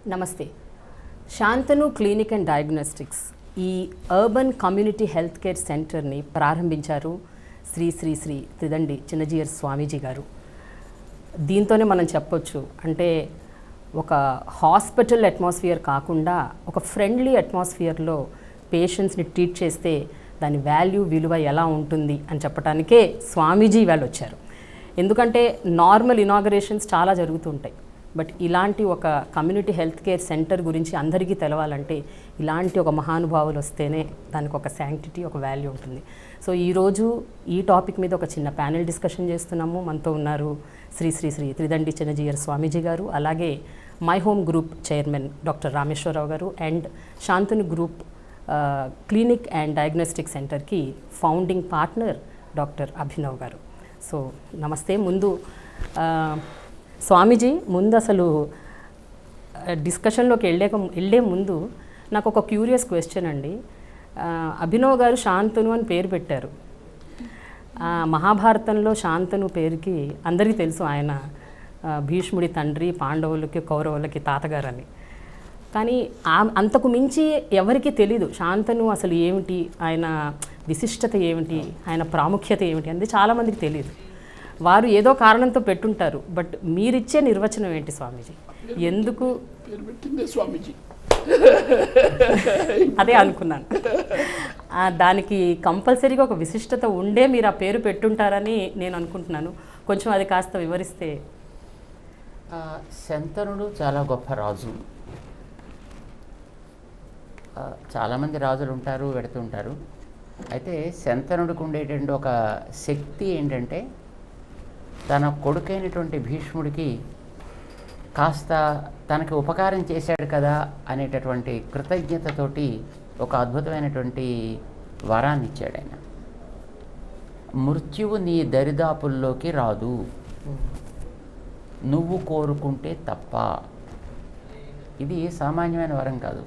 నమస్తే. Shantanu clinic and diagnostics ఈ urban community health care సెంటర్ని ప్రారంభించారు శ్రీ శ్రీ శ్రీ త్రిదండి చిన్నజీయర్ స్వామీజీ గారు. దీంతోనే మనం చెప్పొచ్చు, అంటే ఒక హాస్పిటల్ అట్మాస్ఫియర్ కాకుండా ఒక ఫ్రెండ్లీ అట్మాస్ఫియర్లో పేషెంట్స్ని ట్రీట్ చేస్తే దాని వాల్యూ విలువ ఎలా ఉంటుంది అని చెప్పడానికే స్వామీజీ వాళ్ళు వచ్చారు. ఎందుకంటే నార్మల్ ఇనాగరేషన్స్ చాలా జరుగుతుంటాయి, బట్ ఇలాంటి ఒక కమ్యూనిటీ హెల్త్ కేర్ సెంటర్ గురించి అందరికీ తెలవాలంటే ఇలాంటి ఒక మహానుభావులు వస్తేనే దానికి ఒక శాంక్టిటీ, ఒక వాల్యూ ఉంటుంది. సో ఈరోజు ఈ టాపిక్ మీద ఒక చిన్న ప్యానెల్ డిస్కషన్ చేస్తున్నాము. మనతో ఉన్నారు శ్రీ శ్రీ శ్రీ త్రిదండి చిన్నజీయర్ స్వామీజీ గారు, అలాగే my home group chairman doctor Rameshwararao గారు, and Shantanu group clinic and diagnostic సెంటర్కి ఫౌండింగ్ పార్ట్నర్ డాక్టర్ అభినవ్ గారు. సో నమస్తే. ముందు స్వామీజీ, ముందు అసలు డిస్కషన్లోకి వెళ్ళే ముందు నాకు ఒక క్యూరియస్ క్వశ్చన్ అండి. అభినవ్ గారు శాంతను అని పేరు పెట్టారు. మహాభారతంలో శాంతను పేరుకి అందరికీ తెలుసు, ఆయన భీష్ముడి తండ్రి, పాండవులకి కౌరవులకి తాతగారు అని. కానీ అంతకు మించి ఎవరికీ తెలీదు శాంతను అసలు ఏమిటి, ఆయన విశిష్టత ఏమిటి, ఆయన ప్రాముఖ్యత ఏమిటి అనేది చాలామందికి తెలియదు. వారు ఏదో కారణంతో పెట్టుంటారు, బట్ మీరిచ్చే నిర్వచనం ఏంటి స్వామీజీ? ఎందుకు స్వామీజీ అదే అనుకున్నాను. దానికి కంపల్సరీగా ఒక విశిష్టత ఉండే మీరు ఆ పేరు పెట్టుంటారని నేను అనుకుంటున్నాను. కొంచెం అది కాస్త వివరిస్తే. శంతనుడు చాలా గొప్ప రాజు. చాలామంది రాజులు ఉంటారు, పెడుతుంటారు. అయితే శంతనుడికి ఉండేటువంటి ఒక శక్తి ఏంటంటే, తన కొడుకైనటువంటి భీష్ముడికి కాస్త తనకి ఉపకారం చేశాడు కదా అనేటటువంటి కృతజ్ఞతతోటి ఒక అద్భుతమైనటువంటి వరాన్ని ఇచ్చాడు ఆయన. మృత్యువు నీ దరిదాపుల్లోకి రాదు, నువ్వు కోరుకుంటే తప్ప. ఇది సామాన్యమైన వరం కాదు.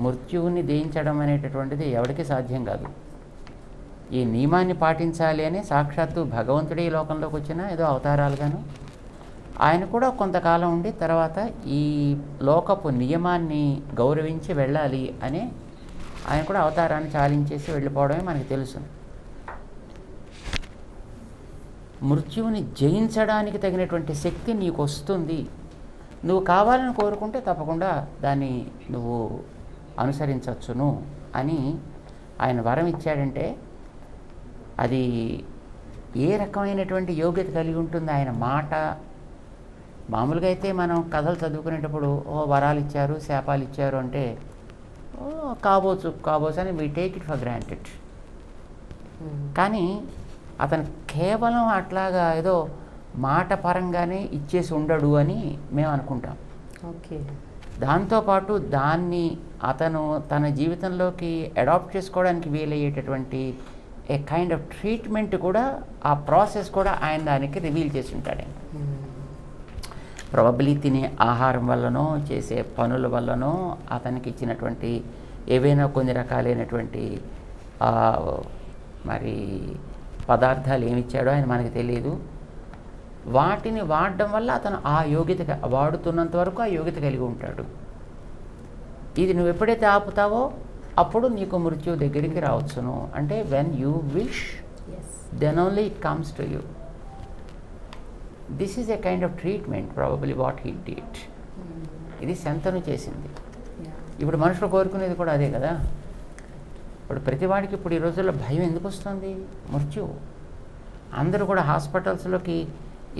మృత్యువుని జయించడం అనేటటువంటిది ఎవరికి సాధ్యం కాదు. ఈ నియమాన్ని పాటించాలి అని సాక్షాత్తు భగవంతుడే ఈ లోకంలోకి వచ్చిన ఏదో అవతారాలుగాను ఆయన కూడా కొంతకాలం ఉండి తర్వాత ఈ లోకపు నియమాన్ని గౌరవించి వెళ్ళాలి అని ఆయన కూడా అవతారాన్ని చాలించేసి వెళ్ళిపోవడమే మనకి తెలుసు. మృత్యువుని జయించడానికి తగినటువంటి శక్తి నీకు వస్తుంది. నువ్వు కావాలని కోరుకుంటే తప్పకుండా దాన్ని నువ్వు అనుసరించవచ్చును అని ఆయన వరం ఇచ్చాడంటే అది ఏ రకమైనటువంటి యోగ్యత కలిగి ఉంటుంది ఆయన మాట. మామూలుగా అయితే మనం కథలు చదువుకునేటప్పుడు వరాలు ఇచ్చారు, శాపాలు ఇచ్చారు అంటే కాబోచు అని we take it for granted. కానీ అతను కేవలం అట్లాగా ఏదో మాట పరంగానే ఇచ్చేసి ఉండడు అని మేము అనుకుంటాం. ఓకే. దాంతోపాటు దాన్ని అతను తన జీవితంలోకి అడాప్ట్ చేసుకోవడానికి వీలయ్యేటటువంటి ఏ కైండ్ ఆఫ్ ట్రీట్మెంట్ కూడా, ఆ ప్రాసెస్ కూడా ఆయన దానికి రివీల్ చేసి ఉంటాడు. ప్రాబబ్లీ తినే ఆహారం వల్లనో చేసే పనుల వల్లనో అతనికి ఇచ్చినటువంటి ఏవైనా కొన్ని రకాలైనటువంటి మరి పదార్థాలు ఏమిచ్చాడో ఆయన మనకి తెలియదు. వాటిని వాడడం వల్ల అతను ఆ యోగ్యత వాడుతున్నంత వరకు ఆ యోగ్యత కలిగి ఉంటాడు. ఇది నువ్వు ఎప్పుడైతే ఆపుతావో అప్పుడు నీకు మృత్యువు దగ్గరికి రావచ్చును. అంటే when you wish then only it comes to you. This is a kind of treatment probably what he did. ఇది శంతను చేసింది. ఇప్పుడు మనుషులు కోరుకునేది కూడా అదే కదా. ఇప్పుడు ప్రతివాడికి ఇప్పుడు ఈ రోజుల్లో భయం ఎందుకు వస్తుంది? మృత్యువు. అందరూ కూడా హాస్పిటల్స్లోకి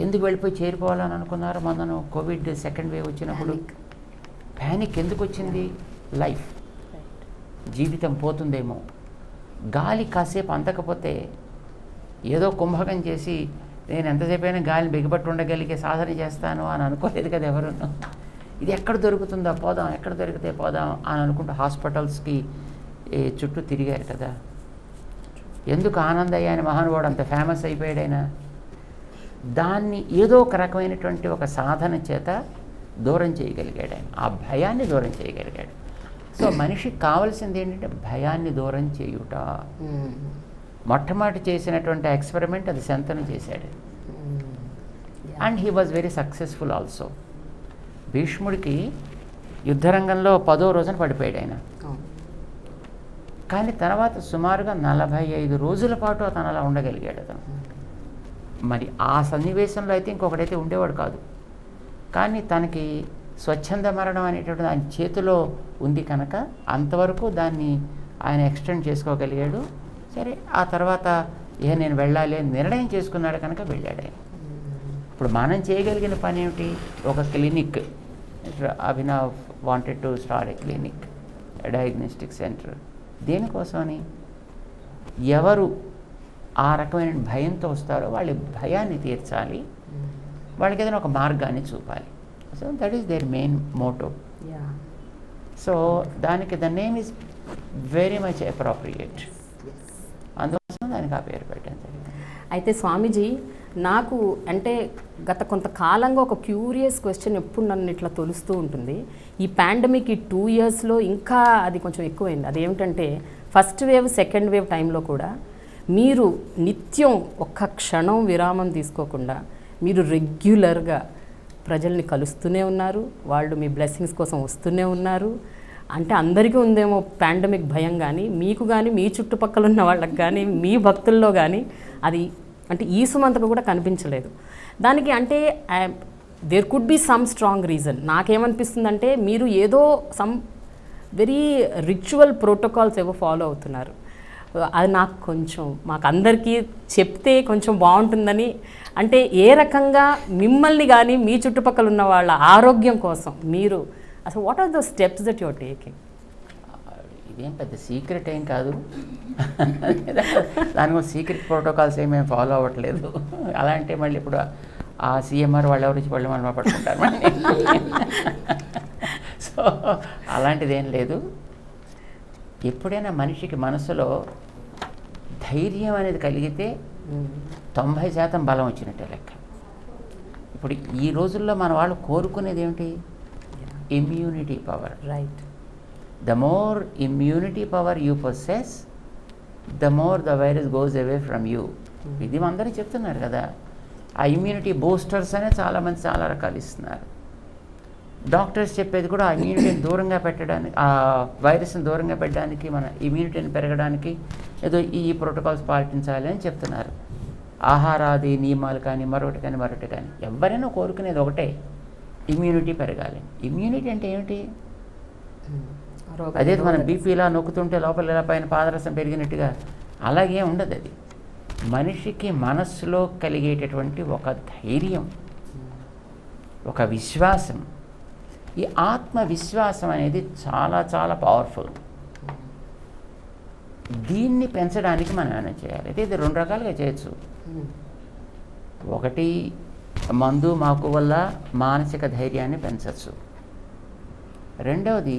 ఎందుకు వెళ్ళిపోయి చేరిపోవాలని అనుకున్నారు? మొన్న కోవిడ్ సెకండ్ వేవ్ వచ్చినప్పుడు ప్యానిక్ ఎందుకు వచ్చింది? లైఫ్, జీవితం పోతుందేమో. గాలి కాసేపు అందకపోతే ఏదో కుంభకం చేసి నేను ఎంతసేపు అయినా గాలిని బిగపట్టి ఉండగలిగే సాధన చేస్తాను అని అనుకోలేదు కదా ఎవరు. ఇది ఎక్కడ దొరుకుతుందా, పోదాం, ఎక్కడ దొరికితే పోదాం అని అనుకుంటూ హాస్పిటల్స్కి చుట్టూ తిరిగారు కదా. ఎందుకు ఆనందయ్య అని మహానుభావుడు అంత ఫేమస్ అయిపోయాడైనా? దాన్ని ఏదో ఒక రకమైనటువంటి ఒక సాధన చేత దూరం చేయగలిగాడు ఆయన. ఆ భయాన్ని దూరం చేయగలిగాడు. సో మనిషికి కావాల్సింది ఏంటంటే భయాన్ని దూరం చేయుట. మొట్టమొదటి చేసినటువంటి ఎక్స్పెరిమెంట్ అది శంతను చేశాడు. And he was very successful also. భీష్ముడికి యుద్ధరంగంలో 10వ రోజున పడిపోయాడు ఆయన. అవును. కానీ తర్వాత సుమారుగా 45 రోజుల పాటు అతను అలా ఉండగలిగాడు అతను. మరి ఆ సన్నివేశంలో అయితే ఇంకొకడైతే ఉండేవాడు కాదు. కానీ తనకి స్వచ్ఛంద మరణం అనేటువంటిది ఆయన చేతిలో ఉంది కనుక అంతవరకు దాన్ని ఆయన ఎక్స్టెండ్ చేసుకోగలిగాడు. సరే, ఆ తర్వాత నేను వెళ్ళాలి అని నిర్ణయం చేసుకున్నాడు కనుక వెళ్ళాడు ఆయన. ఇప్పుడు మనం చేయగలిగిన పని ఏమిటి? ఒక clinic. Abhinav wanted to start a clinic, diagnostic center. దేనికోసమని? ఎవరు ఆ రకమైన భయంతో వస్తారో వాళ్ళ భయాన్ని తీర్చాలి, వాళ్ళకి ఏదైనా ఒక మార్గాన్ని చూపాలి. So that is their main motto. So దానికి the name is very much appropriate. అందుకోసం దానికి ఆ పేరు పెట్టాను జరిగింది. అయితే స్వామీజీ, నాకు అంటే గత కొంతకాలంగా ఒక క్యూరియస్ క్వశ్చన్ ఎప్పుడు నన్ను ఇట్లా తొలుస్తూ ఉంటుంది. ఈ పాండమిక్ ఈ 2 yearsలో ఇంకా అది కొంచెం ఎక్కువైంది. అదేమిటంటే ఫస్ట్ వేవ్, సెకండ్ వేవ్ టైంలో కూడా మీరు నిత్యం ఒక్క క్షణం విరామం తీసుకోకుండా మీరు రెగ్యులర్గా ప్రజల్ని కలుస్తూనే ఉన్నారు. వాళ్ళు మీ బ్లెస్సింగ్స్ కోసం వస్తూనే ఉన్నారు. అంటే అందరికీ ఉందేమో పాండమిక్ భయం, కానీ మీకు కానీ మీ చుట్టుపక్కల ఉన్న వాళ్ళకి కానీ మీ భక్తుల్లో కానీ అది అంటే ఈ సుమంతకు కూడా కనిపించలేదు. దానికి అంటే there could be some strong reason. నాకేమనిపిస్తుందంటే మీరు ఏదో సమ్ వెరీ రిచువల్ ప్రోటోకాల్స్ ఏవో ఫాలో అవుతున్నారు. అది నాకు కొంచెం మాకు అందరికీ చెప్తే కొంచెం బాగుంటుందని. అంటే ఏ రకంగా మిమ్మల్ని కానీ మీ చుట్టుపక్కల ఉన్న వాళ్ళ ఆరోగ్యం కోసం మీరు అసలు what are the steps that your taking? ఇదేం పెద్ద సీక్రెట్ ఏం కాదు. దానికి సీక్రెట్ ప్రోటోకాల్స్ ఏమేమి ఫాలో అవ్వట్లేదు. అలా అంటే మళ్ళీ ఇప్పుడు ఆ సీఎంఆర్ వాళ్ళు ఎవరు వాళ్ళు మనం పట్టుకుంటారు. సో అలాంటిది ఏం లేదు. ఎప్పుడైనా మనిషికి మనసులో ధైర్యం అనేది కలిగితే 90% బలం వచ్చినట్టే లెక్క. ఇప్పుడు ఈ రోజుల్లో మన వాళ్ళు కోరుకునేది ఏమిటి? Immunity power. Right. The more immunity power you possess, the more the virus goes away from you. ఇది అందరూ చెప్తున్నారు కదా. ఆ ఇమ్యూనిటీ బూస్టర్స్ అనే చాలామంది చాలా రకాలు ఇస్తున్నారు. డాక్టర్స్ చెప్పేది కూడా ఆ ఇమ్యూనిటీని దూరంగా పెట్టడానికి, ఆ వైరస్ని దూరంగా పెట్టడానికి, మన ఇమ్యూనిటీని పెరగడానికి ఏదో ఈ ప్రోటోకాల్స్ పాటించాలి అని చెప్తున్నారు. ఆహారాది నియమాలు కానీ మరొకటి కానీ ఎవరైనా కోరుకునేది ఒకటే, ఇమ్యూనిటీ పెరగాలి. ఇమ్యూనిటీ అంటే ఏమిటి? అదే మనం బీపీ ఇలా నొక్కుతుంటే లోపల ఇలా పైన పాదరసం పెరిగినట్టుగా అలాగే ఉండదు. అది మనిషికి మనస్సులో కలిగేటటువంటి ఒక ధైర్యం, ఒక విశ్వాసం. ఈ ఆత్మవిశ్వాసం అనేది చాలా చాలా పవర్ఫుల్. దీన్ని పెంచడానికి మనం ఏమైనా చేయాలి. అయితే ఇది 2 రకాలుగా చేయొచ్చు. ఒకటి, మందు మాకు వల్ల మానసిక ధైర్యాన్ని పెంచవచ్చు. రెండవది,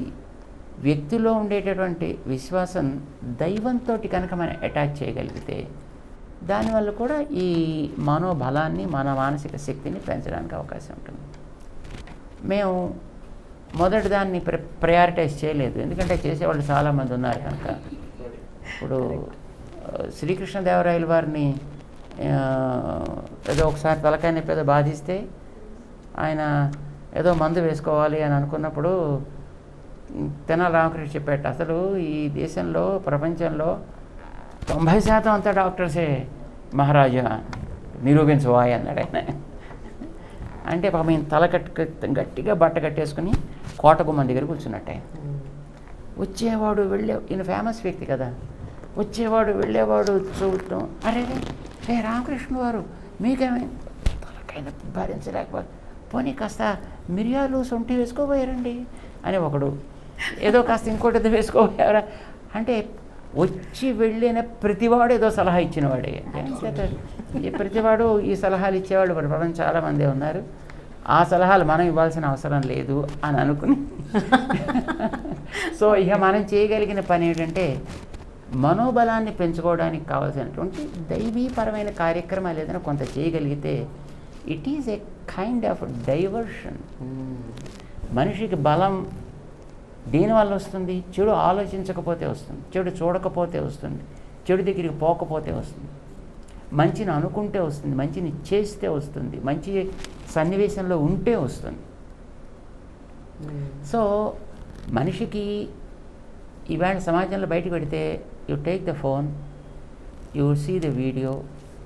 వ్యక్తిలో ఉండేటటువంటి విశ్వాసం దైవంతో కనుక మనం అటాచ్ చేయగలిగితే దానివల్ల కూడా ఈ మనోబలాన్ని, మన మానసిక శక్తిని పెంచడానికి అవకాశం ఉంటుంది. మేము మొదటి దాన్ని ప్రయారిటైజ్ చేయలేదు, ఎందుకంటే చేసేవాళ్ళు చాలామంది ఉన్నారు కనుక. ఇప్పుడు శ్రీకృష్ణదేవరాయల వారిని ఏదో ఒకసారి తలకాయ నొప్పి ఏదో బాధిస్తే ఆయన ఏదో మందు వేసుకోవాలి అని అనుకున్నప్పుడు తెనాలి రామకృష్ణ చెప్పాట, అసలు ఈ దేశంలో, ప్రపంచంలో 90% అంతా డాక్టర్సే మహారాజా, నిరూపించవాయి అన్నాడు ఆయన. అంటే పాపం ఈయన గట్టిగా బట్ట కట్టేసుకుని కోటగుమ్మం దగ్గర కూర్చున్నట్టు ఆయన. వచ్చేవాడు ఈయన ఫేమస్ వ్యక్తి కదా, వచ్చేవాడు వెళ్ళేవాడు చూడటం, అరే రామకృష్ణ వారు మీకేమైనా తలకైనా భరించలేకపోతే పోనీ కాస్త మిరియాలు సొంటి వేసుకోబోయారండి అని ఒకడు, ఏదో కాస్త ఇంకోటి ఏదో వేసుకోబోయారా అంటే వచ్చి వెళ్ళిన ప్రతివాడు ఏదో సలహా ఇచ్చినవాడే. ప్రతివాడు ఈ సలహాలు ఇచ్చేవాళ్ళు ప్రపంచం చాలామంది ఉన్నారు. ఆ సలహాలు మనం ఇవ్వాల్సిన అవసరం లేదు అని అనుకుని సో ఇక మనం చేయగలిగిన పని ఏంటంటే మనోబలాన్ని పెంచుకోవడానికి కావాల్సినటువంటి దైవీపరమైన కార్యక్రమాలు ఏదైనా కొంత చేయగలిగితే it is a kind of diversion. మనిషికి బలం దేనివల్ల వస్తుంది? చెడు ఆలోచించకపోతే వస్తుంది, చెడు చూడకపోతే వస్తుంది, చెడు దగ్గరికి పోకపోతే వస్తుంది, మంచిని అనుకుంటే వస్తుంది, మంచిని చేస్తే వస్తుంది, మంచి సన్నివేశంలో ఉంటే వస్తుంది. సో మనిషికి ఇవాళ సమాజంలో బయటకు పెడితే you take the phone, you see the video,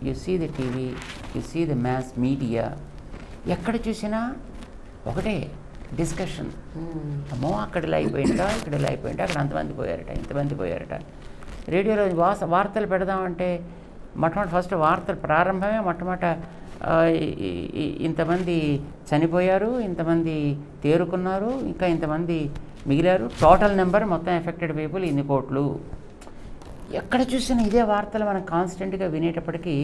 you see the TV, you see the mass media, ఎక్కడ చూసినా ఒకటే డిస్కషన్. అమ్మో అక్కడ ఇలా అయిపోయిందా, ఇక్కడ ఇలా అయిపోయిందా, అక్కడ అంతమంది పోయారట, ఇంతమంది పోయారట. రేడియోలో వార్తలు పెడదామంటే మొట్టమొదటి ఫస్ట్ వార్తలు ప్రారంభమే మొట్టమొదట ఇంతమంది చనిపోయారు, ఇంతమంది తేరుకున్నారు, ఇంకా ఇంతమంది మిగిలారు, టోటల్ నెంబర్ మొత్తం ఎఫెక్టెడ్ పీపుల్ ఇన్ని కోట్లు. ఎక్కడ చూసినా ఇదే వార్తలు మనం కాన్స్టెంట్గా వినేటప్పటికీ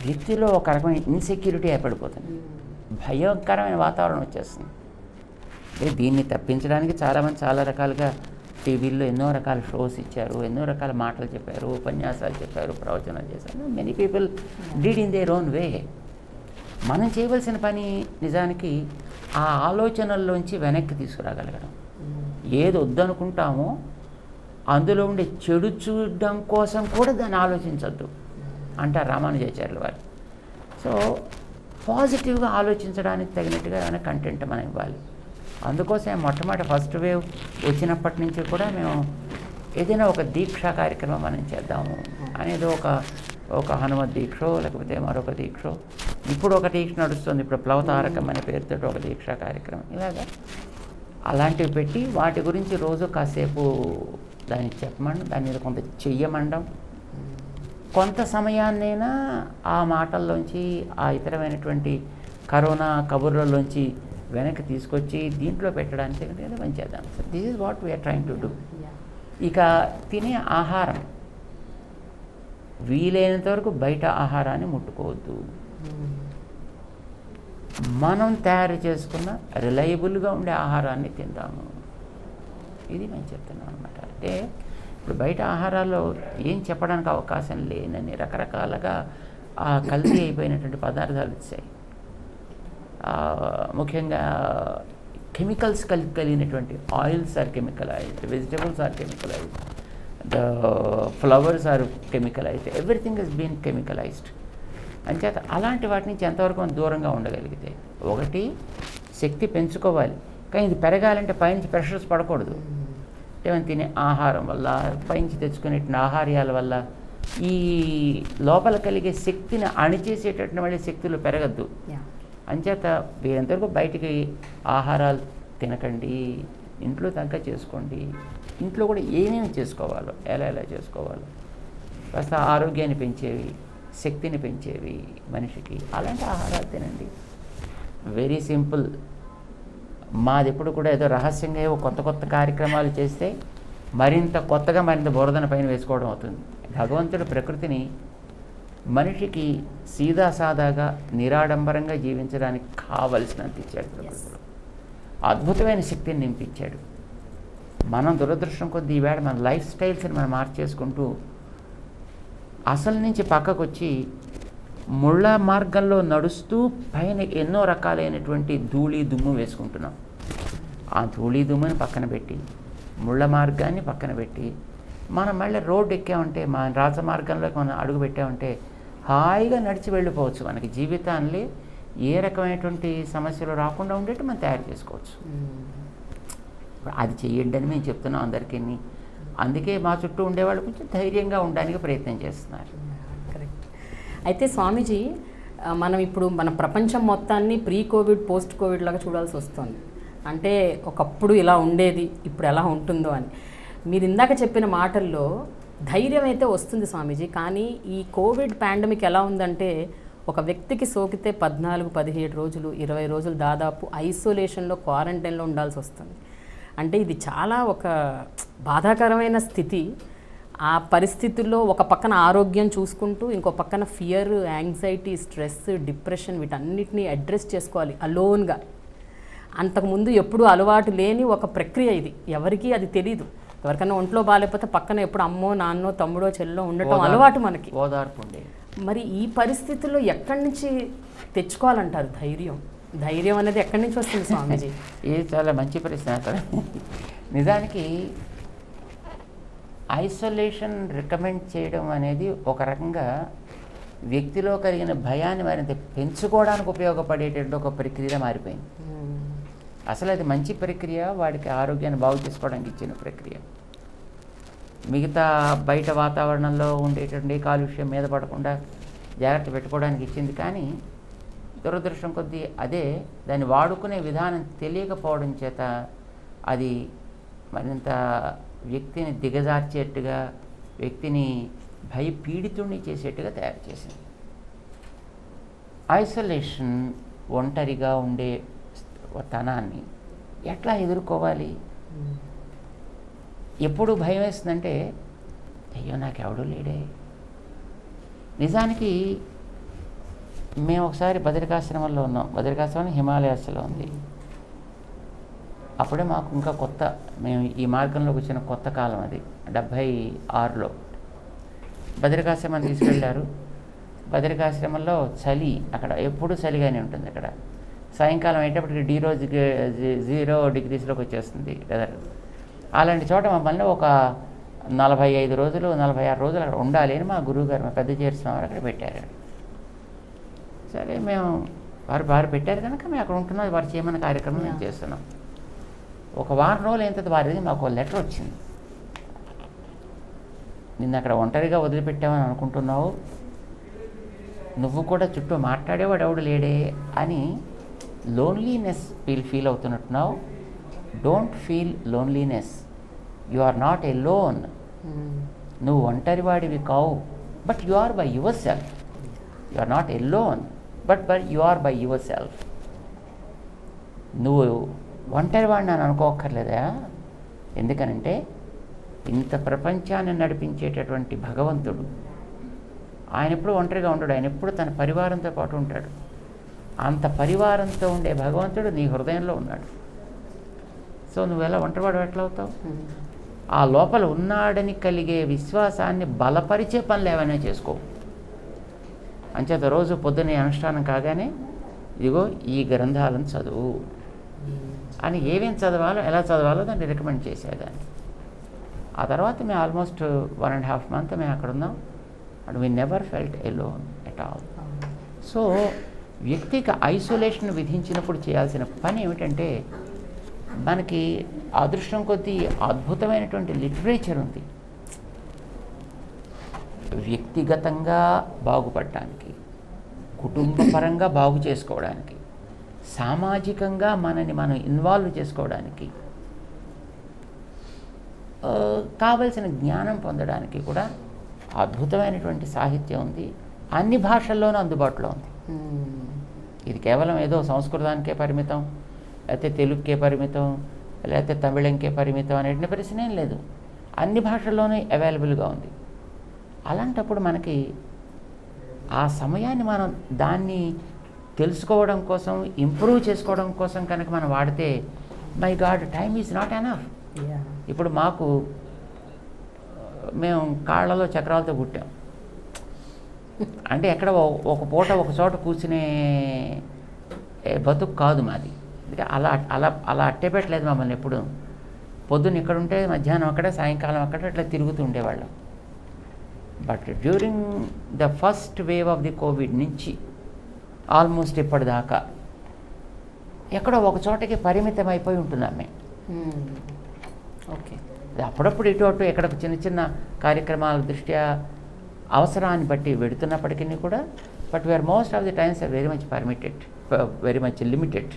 వ్యక్తిలో ఒక రకమైన ఇన్సెక్యూరిటీ ఏర్పడిపోతుంది, భయంకరమైన వాతావరణం వచ్చేస్తుంది. దీన్ని తప్పించడానికి చాలామంది చాలా రకాలుగా టీవీల్లో ఎన్నో రకాల షోస్ ఇచ్చారు, ఎన్నో రకాల మాటలు చెప్పారు, ఉపన్యాసాలు చెప్పారు, ప్రవచనాలు చేశారు. Many people did in their own way. మనం చేయవలసిన పని నిజానికి ఆ ఆలోచనల్లోంచి వెనక్కి తీసుకురాగలగడం. ఏది వద్దనుకుంటామో అందులో ఉండే చెడు చూడడం కోసం కూడా దాన్ని ఆలోచించద్దు అంటారు రామానుజాచార్యుల వారు. సో పాజిటివ్గా ఆలోచించడానికి తగినట్టుగా ఏమైనా కంటెంట్ మనం ఇవ్వాలి. అందుకోసం మొట్టమొదటి ఫస్ట్ వేవ్ వచ్చినప్పటి నుంచి కూడా మేము ఏదైనా ఒక దీక్షా కార్యక్రమం మనం చేద్దాము అనేది ఒక హనుమత్ దీక్ష, లేకపోతే మరొక దీక్ష, ఇప్పుడు ఒక దీక్ష నడుస్తుంది, ఇప్పుడు ప్లవతారకం అనే పేరుతో ఒక దీక్షా కార్యక్రమం, ఇలాగా అలాంటివి పెట్టి వాటి గురించి రోజు కాసేపు దాన్ని చెప్పమండం, దాని మీద కొంత చెయ్యమండం, కొంత సమయాన్నైనా ఆ మాటల్లోంచి ఆ ఇతరమైనటువంటి కరోనా కబుర్లలోంచి వెనక్కి తీసుకొచ్చి దీంట్లో పెట్టడానికి పని చేద్దాం. So this is what we're trying to do. ఇక తినే ఆహారం వీలైనంత వరకు బయట ఆహారాన్ని ముట్టుకోవద్దు. మనం తయారు చేసుకున్న రిలయబుల్గా ఉండే ఆహారాన్ని తిందాము. ఇది నేను చెప్తున్నాను అనమాట. అంటే ఇప్పుడు బయట ఆహారాల్లో ఏం చెప్పడానికి అవకాశం లేనని రకరకాలుగా కల్తీ అయిపోయినటువంటి పదార్థాలు వచ్చాయి. ముఖ్యంగా కెమికల్స్ కలిగినటువంటి oils are chemicalised, vegetables are chemicalised, the flowers are chemicalised, everything is been chemicalised. అంచేత అలాంటి వాటి నుంచి ఎంతవరకు మనం దూరంగా ఉండగలిగితే, ఒకటి శక్తి పెంచుకోవాలి, కానీ ఇది పెరగాలంటే పైనుంచి ప్రెషర్స్ పడకూడదు. ఏమైనా తినే ఆహారం వల్ల, పైనుంచి తెచ్చుకునే ఆహార్యాల వల్ల ఈ లోపల కలిగే శక్తిని అణిచేసేటట్టు మళ్ళీ శక్తులు పెరగద్దు. అంచేత వీరంతవరకు బయటికి ఆహారాలు తినకండి, ఇంట్లో తగ్గ చేసుకోండి. ఇంట్లో కూడా ఏమేమి చేసుకోవాలో, ఎలా చేసుకోవాలో, కాస్త ఆరోగ్యాన్ని పెంచేవి, శక్తిని పెంచేవి మనిషికి, అలాంటి ఆహారాలు తినండి. Very simple. మాది ఎప్పుడు కూడా ఏదో రహస్యంగా ఏవో కొత్త కార్యక్రమాలు చేస్తే మరింత కొత్తగా మరింత బురదన పైన వేసుకోవడం అవుతుంది. భగవంతుడు ప్రకృతిని మనిషికి సీదాసాదాగా నిరాడంబరంగా జీవించడానికి కావలసినంత ఇచ్చాడు. ప్రకృతిలో అద్భుతమైన శక్తిని నింపించాడు. మనం దురదృష్టం కొద్దీ ఈవేళ మన లైఫ్ స్టైల్స్ని మనం మార్చేసుకుంటూ అసలు నుంచి పక్కకు వచ్చి ముళ్ళ మార్గంలో నడుస్తూ పైన ఎన్నో రకాలైనటువంటి ధూళి దుమ్ము వేసుకుంటున్నాం. ఆ ధూళి దుమ్ముని పక్కన పెట్టి, ముళ్ళ మార్గాన్ని పక్కన పెట్టి, మనం మళ్ళీ రోడ్డు ఎక్కామంటే, మన రాజమార్గంలోకి మనం అడుగు పెట్టామంటే హాయిగా నడిచి వెళ్ళిపోవచ్చు. మనకి జీవితాన్ని ఏ రకమైనటువంటి సమస్యలు రాకుండా ఉండేట్టు మనం తయారు చేసుకోవచ్చు. అది చెయ్యండి అని మేము చెప్తున్నాం అందరికీ. అందుకే మా చుట్టూ ఉండేవాళ్ళు కొంచెం ధైర్యంగా ఉండడానికి ప్రయత్నం చేస్తున్నారు. కరెక్ట్. అయితే స్వామీజీ, మనం ఇప్పుడు మన ప్రపంచం మొత్తాన్ని ప్రీ కోవిడ్ పోస్ట్ కోవిడ్ లాగా చూడాల్సి వస్తుంది. అంటే ఒకప్పుడు ఇలా ఉండేది, ఇప్పుడు ఎలా ఉంటుందో అని. మీరు ఇందాక చెప్పిన మాటల్లో ధైర్యం అయితే వస్తుంది స్వామీజీ, కానీ ఈ కోవిడ్ పాండమిక్ ఎలా ఉందంటే ఒక వ్యక్తికి సోకితే 14-17 రోజులు 20 రోజులు దాదాపు ఐసోలేషన్లో, క్వారంటైన్లో ఉండాల్సి వస్తుంది. అంటే ఇది చాలా ఒక బాధాకరమైన స్థితి. ఆ పరిస్థితుల్లో ఒక పక్కన ఆరోగ్యం చూసుకుంటూ ఇంకో పక్కన ఫియర్, యాంగ్జైటీ, స్ట్రెస్, డిప్రెషన్ వీటన్నిటిని అడ్రస్ చేసుకోవాలి అలోన్గా. అంతకుముందు ఎప్పుడూ అలవాటు లేని ఒక ప్రక్రియ ఇది. ఎవరికీ అది తెలీదు. ఎవరికైనా ఒంట్లో బాగాలేకపోతే పక్కన ఎప్పుడు అమ్మో, నాన్నో, తమ్ముడో, చెల్లో ఉండటం అలవాటు మనకి. మరి ఈ పరిస్థితుల్లో ఎక్కడి నుంచి తెచ్చుకోవాలంటారు ధైర్యం? ధైర్యం అనేది ఎక్కడి నుంచి వస్తుంది స్వామీజీ? ఇది చాలా మంచి ప్రశ్న. నిజానికి ఐసోలేషన్ రికమెండ్ చేయడం అనేది ఒక రకంగా వ్యక్తిలో కలిగిన భయాన్ని మరింత పెంచుకోవడానికి ఉపయోగపడేటటువంటి ఒక ప్రక్రియ మారిపోయింది. అసలు అది మంచి ప్రక్రియ, వాడికి ఆరోగ్యాన్ని బాగు చేసుకోవడానికి ఇచ్చిన ప్రక్రియ. మిగతా బయట వాతావరణంలో ఉండేటువంటి కాలుష్యం మీద పడకుండా జాగ్రత్త పెట్టుకోవడానికి ఇచ్చింది. కానీ దురదృష్టం కొద్దీ దాన్ని వాడుకునే విధానం తెలియకపోవడం చేత అది మరింత వ్యక్తిని దిగజార్చేట్టుగా, వ్యక్తిని భయపీడితుడిని చేసేట్టుగా తయారు చేసింది. ఐసోలేషన్, ఒంటరిగా ఉండే తనాన్ని ఎట్లా ఎదుర్కోవాలి? ఎప్పుడు భయం వేస్తుందంటే, అయ్యో నాకెవడూ లేడే. నిజానికి మేము ఒకసారి బదరికాశ్రమంలో ఉన్నాం. బదరికాశ్రమం హిమాలయాస్లో ఉంది. అప్పుడే మాకు ఇంకా మేము ఈ మార్గంలోకి వచ్చిన కొత్త కాలం అది. 76లో బదరికాశ్రమం తీసుకెళ్ళారు. బదరికాశ్రమంలో చలి, అక్కడ ఎప్పుడు చలిగానే ఉంటుంది. అక్కడ సాయంకాలం అయ్యేటప్పటికి 0 డిగ్రీస్లోకి వచ్చేస్తుంది వెదర్. అలాంటి చోట మమ్మల్ని ఒక 45 రోజులు 46 రోజులు అక్కడ ఉండాలి అని మా గురువుగారు, మా పెద్ద చేర్చిన అక్కడ పెట్టారు. సరే మేము వారు పెట్టారు కనుక మేము అక్కడ ఉంటున్నాం. వారు చేయమన్న కార్యక్రమం మేము చేస్తున్నాం. ఒక వారం రోజులు అయిన తర్వాత వారి మాకు లెటర్ వచ్చింది. నిన్ను అక్కడ ఒంటరిగా వదిలిపెట్టామని అనుకుంటున్నావు, నువ్వు కూడా చుట్టూ మాట్లాడేవాడు ఎవడు లేడే అని లోన్లీనెస్ ఫీల్ అవుతున్నట్టున్నావు. Don't feel loneliness, you are not alone. నువ్వు ఒంటరివాడివి కావు, but you are by yourself. You are not alone, but you are by yourself. నువ్వు ఒంటరివాడిని అని అనుకోక్కర్లేదా? ఎందుకనంటే ఇంత ప్రపంచాన్ని నడిపించేటటువంటి భగవంతుడు, ఆయన ఎప్పుడు ఒంటరిగా ఉండడు. ఆయన ఎప్పుడు తన పరివారంతో పాటు ఉంటాడు. అంత పరివారంతో ఉండే భగవంతుడు నీ హృదయంలో ఉన్నాడు. సో నువ్వు ఎలా ఒంటరివాడు ఎట్లా అవుతావు? ఆ లోపల ఉన్నాడని కలిగే విశ్వాసాన్ని బలపరిచే పనులు ఏమైనా చేసుకో. అంచేత రోజు పొద్దున్నే అనుష్ఠానం కాగానే ఇదిగో ఈ గ్రంథాలను చదువు అని, ఏమేమి చదవాలో ఎలా చదవాలో దాన్ని రికమెండ్ చేసేదాన్ని. ఆ తర్వాత మేము ఆల్మోస్ట్ 1.5 months మేము అక్కడ ఉన్నాం. And we never felt alone at all. So వ్యక్తికి ఐసోలేషన్ విధించినప్పుడు చేయాల్సిన పని ఏమిటంటే, మనకి అదృష్టం కొద్దీ అద్భుతమైనటువంటి లిటరేచర్ ఉంది. వ్యక్తిగతంగా బాగుపడటానికి, కుటుంబపరంగా బాగు చేసుకోవడానికి, సామాజికంగా మనని మనం ఇన్వాల్వ్ చేసుకోవడానికి, కావలసిన జ్ఞానం పొందడానికి కూడా అద్భుతమైనటువంటి సాహిత్యం ఉంది. అన్ని భాషల్లోనూ అందుబాటులో ఉంది. ఇది కేవలం ఏదో సంస్కృతానికే పరిమితం, లేకపోతే తెలుగుకే పరిమితం, లేకపోతే తమిళంకే పరిమితం అనేటువంటి ప్రశ్న ఏం లేదు. అన్ని భాషల్లోనూ అవైలబుల్గా ఉంది. అలాంటప్పుడు మనకి ఆ సమయాన్ని మనం దాన్ని తెలుసుకోవడం కోసం, ఇంప్రూవ్ చేసుకోవడం కోసం కనుక మనం వాడితే, my God, time is not enough. ఇప్పుడు మేము కాళ్ళలో చక్రాలతో పుట్టాం. అంటే ఎక్కడ ఒక పూట ఒక చోట కూర్చునే బతుకు కాదు మాది. అలా అలా అలా అట్టే పెట్టలేదు మమ్మల్ని ఎప్పుడు. పొద్దున్న ఇక్కడ ఉంటే మధ్యాహ్నం అక్కడ, సాయంకాలం అక్కడ, అట్లా తిరుగుతూ ఉండేవాళ్ళం. But during the first wave of the Covid నుంచి ఆల్మోస్ట్ ఇప్పటిదాకా ఎక్కడో ఒక చోటకి పరిమితం అయిపోయి ఉంటున్నాం మేము. ఓకే. అప్పుడప్పుడు ఇటు అటు ఎక్కడ చిన్న చిన్న కార్యక్రమాల దృష్ట్యా అవసరాన్ని బట్టి వెడుతున్నప్పటికీ కూడా, but we're most of the times are very much permitted, very much limited.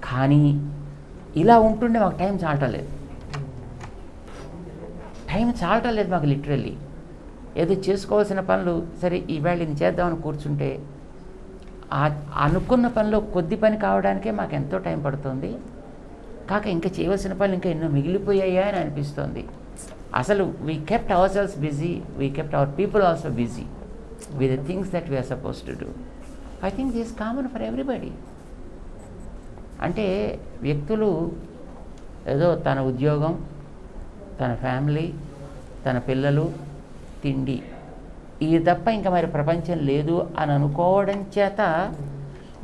కానీ ఇలా ఉంటుండే మాకు టైం చాలటలేదు. మాకు లిటరల్లీ. ఏదో చేసుకోవాల్సిన పనులు సరే ఈవేళ ఇది చేద్దామని కూర్చుంటే, అనుకున్న పనిలో కొద్ది పని కావడానికే మాకు ఎంతో టైం పడుతుంది. కాక ఇంకా చేయవలసిన పనులు ఇంకా ఎన్నో మిగిలిపోయాయా అని అనిపిస్తుంది. అసలు we kept our cells busy, we kept our people also busy with the things that we're suppose to do. I think this common for everybody. అంటే వ్యక్తులు ఏదో తన ఉద్యోగం, తన ఫ్యామిలీ, తన పిల్లలు, తిండి, ఇది తప్ప ఇంకా మరి ప్రపంచం లేదు అని అనుకోవడం చేత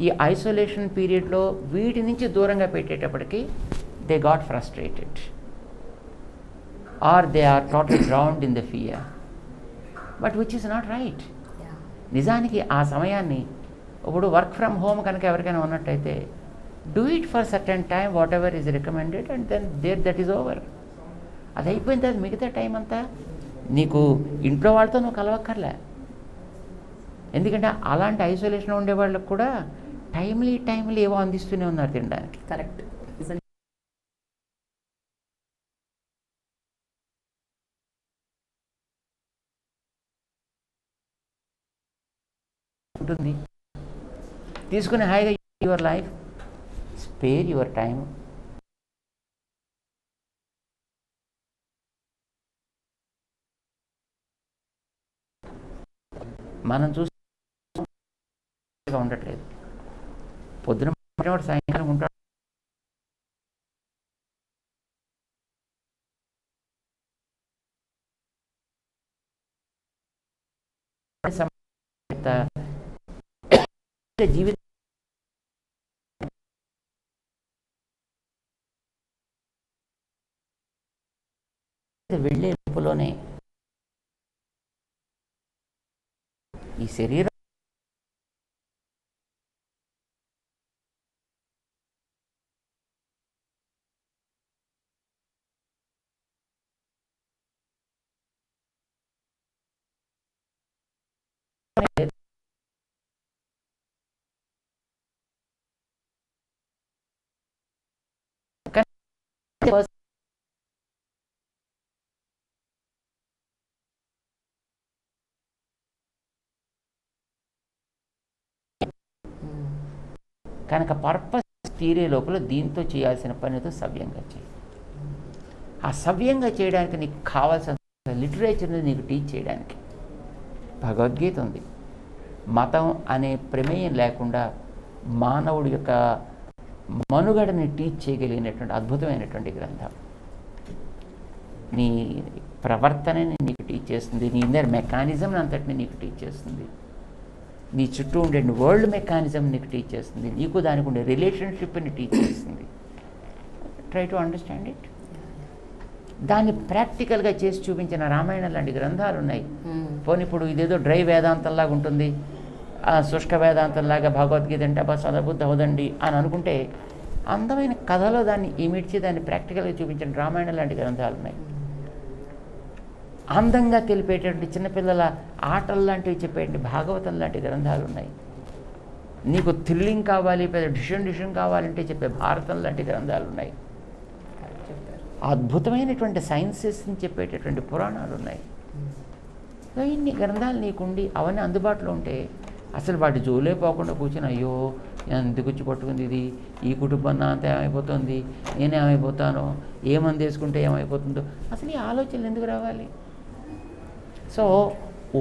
ఈ ఐసోలేషన్ పీరియడ్లో వీటి నుంచి దూరంగా పెట్టేటప్పటికి they got frustrated or they are total drowned in the fear, but which is not right. నిజానికి ఆ సమయాన్ని ఇప్పుడు వర్క్ ఫ్రమ్ హోమ్ కనుక ఎవరికైనా ఉన్నట్టయితే do it for certain time what ever is recommended and then that is over. అది అయిపోయిన తర్వాత మిగతా టైం అంతా నీకు ఇంట్లో వాళ్ళతో నువ్వు కలవక్కర్లే. ఎందుకంటే అలాంటి ఐసోలేషన్ ఉండే వాళ్ళకు కూడా టైమ్లీ ఏవో అందిస్తూనే ఉన్నారు తినడానికి. కరెక్ట్. ఉంటుంది తీసుకుని హాయిగా your life, spare your time. మనం చూసి ఉండట్లేదు. పొద్దున సాయంత్రం ఉంటాడు. జీవితం వెళ్ళే లోపలనే ఈ శరీరం కనుక పర్పస్ తీరే లోపల దీంతో చేయాల్సిన పనితో సవ్యంగా చేయి. ఆ సవ్యంగా చేయడానికి నీకు కావాల్సిన లిటరేచర్ని నీకు టీచ్ చేయడానికి భగవద్గీత ఉంది. మతం అనే ప్రమేయం లేకుండా మానవుడి యొక్క మనుగడని టీచ్ చేయగలిగినటువంటి అద్భుతమైనటువంటి గ్రంథం. నీ ప్రవర్తనని నీకు టీచ్ చేస్తుంది, నీ ఇన్నర్ మెకానిజం అంతటిని నీకు టీచ్ చేస్తుంది, నీ చుట్టూ ఉండే వరల్డ్ మెకానిజం నీకు టీచ్ చేస్తుంది, నీకు దానికి ఉండే రిలేషన్షిప్ని టీచ్ చేస్తుంది. Try to understand it. దాన్ని ప్రాక్టికల్గా చేసి చూపించిన రామాయణం లాంటి గ్రంథాలు ఉన్నాయి. పోనీ ఇప్పుడు ఇదేదో డ్రై వేదాంతంలాగా ఉంటుంది, శుష్క వేదాంతంలాగా భగవద్గీత అంటే బస్ అద్భుతం అవుదండి అని అనుకుంటే, అందమైన కథలో దాన్ని ఇమిడ్చి దాన్ని ప్రాక్టికల్గా చూపించిన రామాయణం లాంటి గ్రంథాలు ఉన్నాయి. అందంగా తెలిపేటటువంటి చిన్నపిల్లల ఆటలు లాంటివి చెప్పేటువంటి భాగవతం లాంటి గ్రంథాలు ఉన్నాయి. నీకు థ్రిల్లింగ్ కావాలి, పెద్ద డిషన్ కావాలంటే చెప్పే భారతం లాంటి గ్రంథాలు ఉన్నాయి. అద్భుతమైనటువంటి సైన్సెస్ని చెప్పేటటువంటి పురాణాలు ఉన్నాయి. ఇన్ని గ్రంథాలు నీకుండి అవన్నీ అందుబాటులో ఉంటే అసలు వాటి జోలే పోకుండా కూర్చొని అయ్యో ఎందుకు వచ్చి పట్టుకుంది ఇది, ఈ కుటుంబం అంతా ఏమైపోతుంది, నేనేమైపోతానో, ఏమంది వేసుకుంటే ఏమైపోతుందో, అసలు ఈ ఆలోచనలు ఎందుకు రావాలి? సో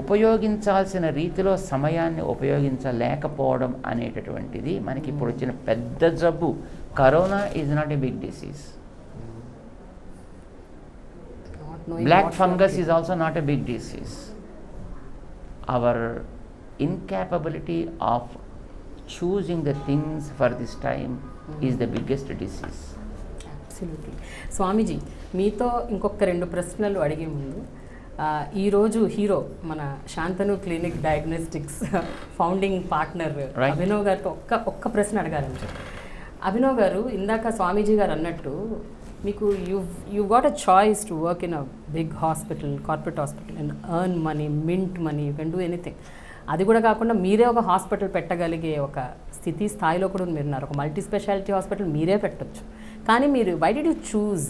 ఉపయోగించాల్సిన రీతిలో సమయాన్ని ఉపయోగించలేకపోవడం అనేటటువంటిది మనకి ఇప్పుడు వచ్చిన పెద్ద జబ్బు. Corona is not a big disease. Black fungus is also not a big disease. Our incapability of choosing the things for this time is the biggest disease. Absolutely. స్వామీజీ, మీతో ఇంకొక 2 ప్రశ్నలు అడిగే ముందు, ఈరోజు హీరో మన Shantanu clinic diagnostics founding partner Abhinav గారితో ఒక్క ప్రశ్న అడగాలంటే, అభినవ్ గారు ఇందాక స్వామీజీ గారు అన్నట్టు మీకు you got a choice to work in a big hospital, corporate hospital and earn money, mint money, you can do anything. అది కూడా కాకుండా మీరే ఒక హాస్పిటల్ పెట్టగలిగే ఒక స్థాయిలో కూడా మీరు ఉన్నారు. ఒక మల్టీ స్పెషాలిటీ హాస్పిటల్ మీరే పెట్టచ్చు. కానీ మీరు why did you choose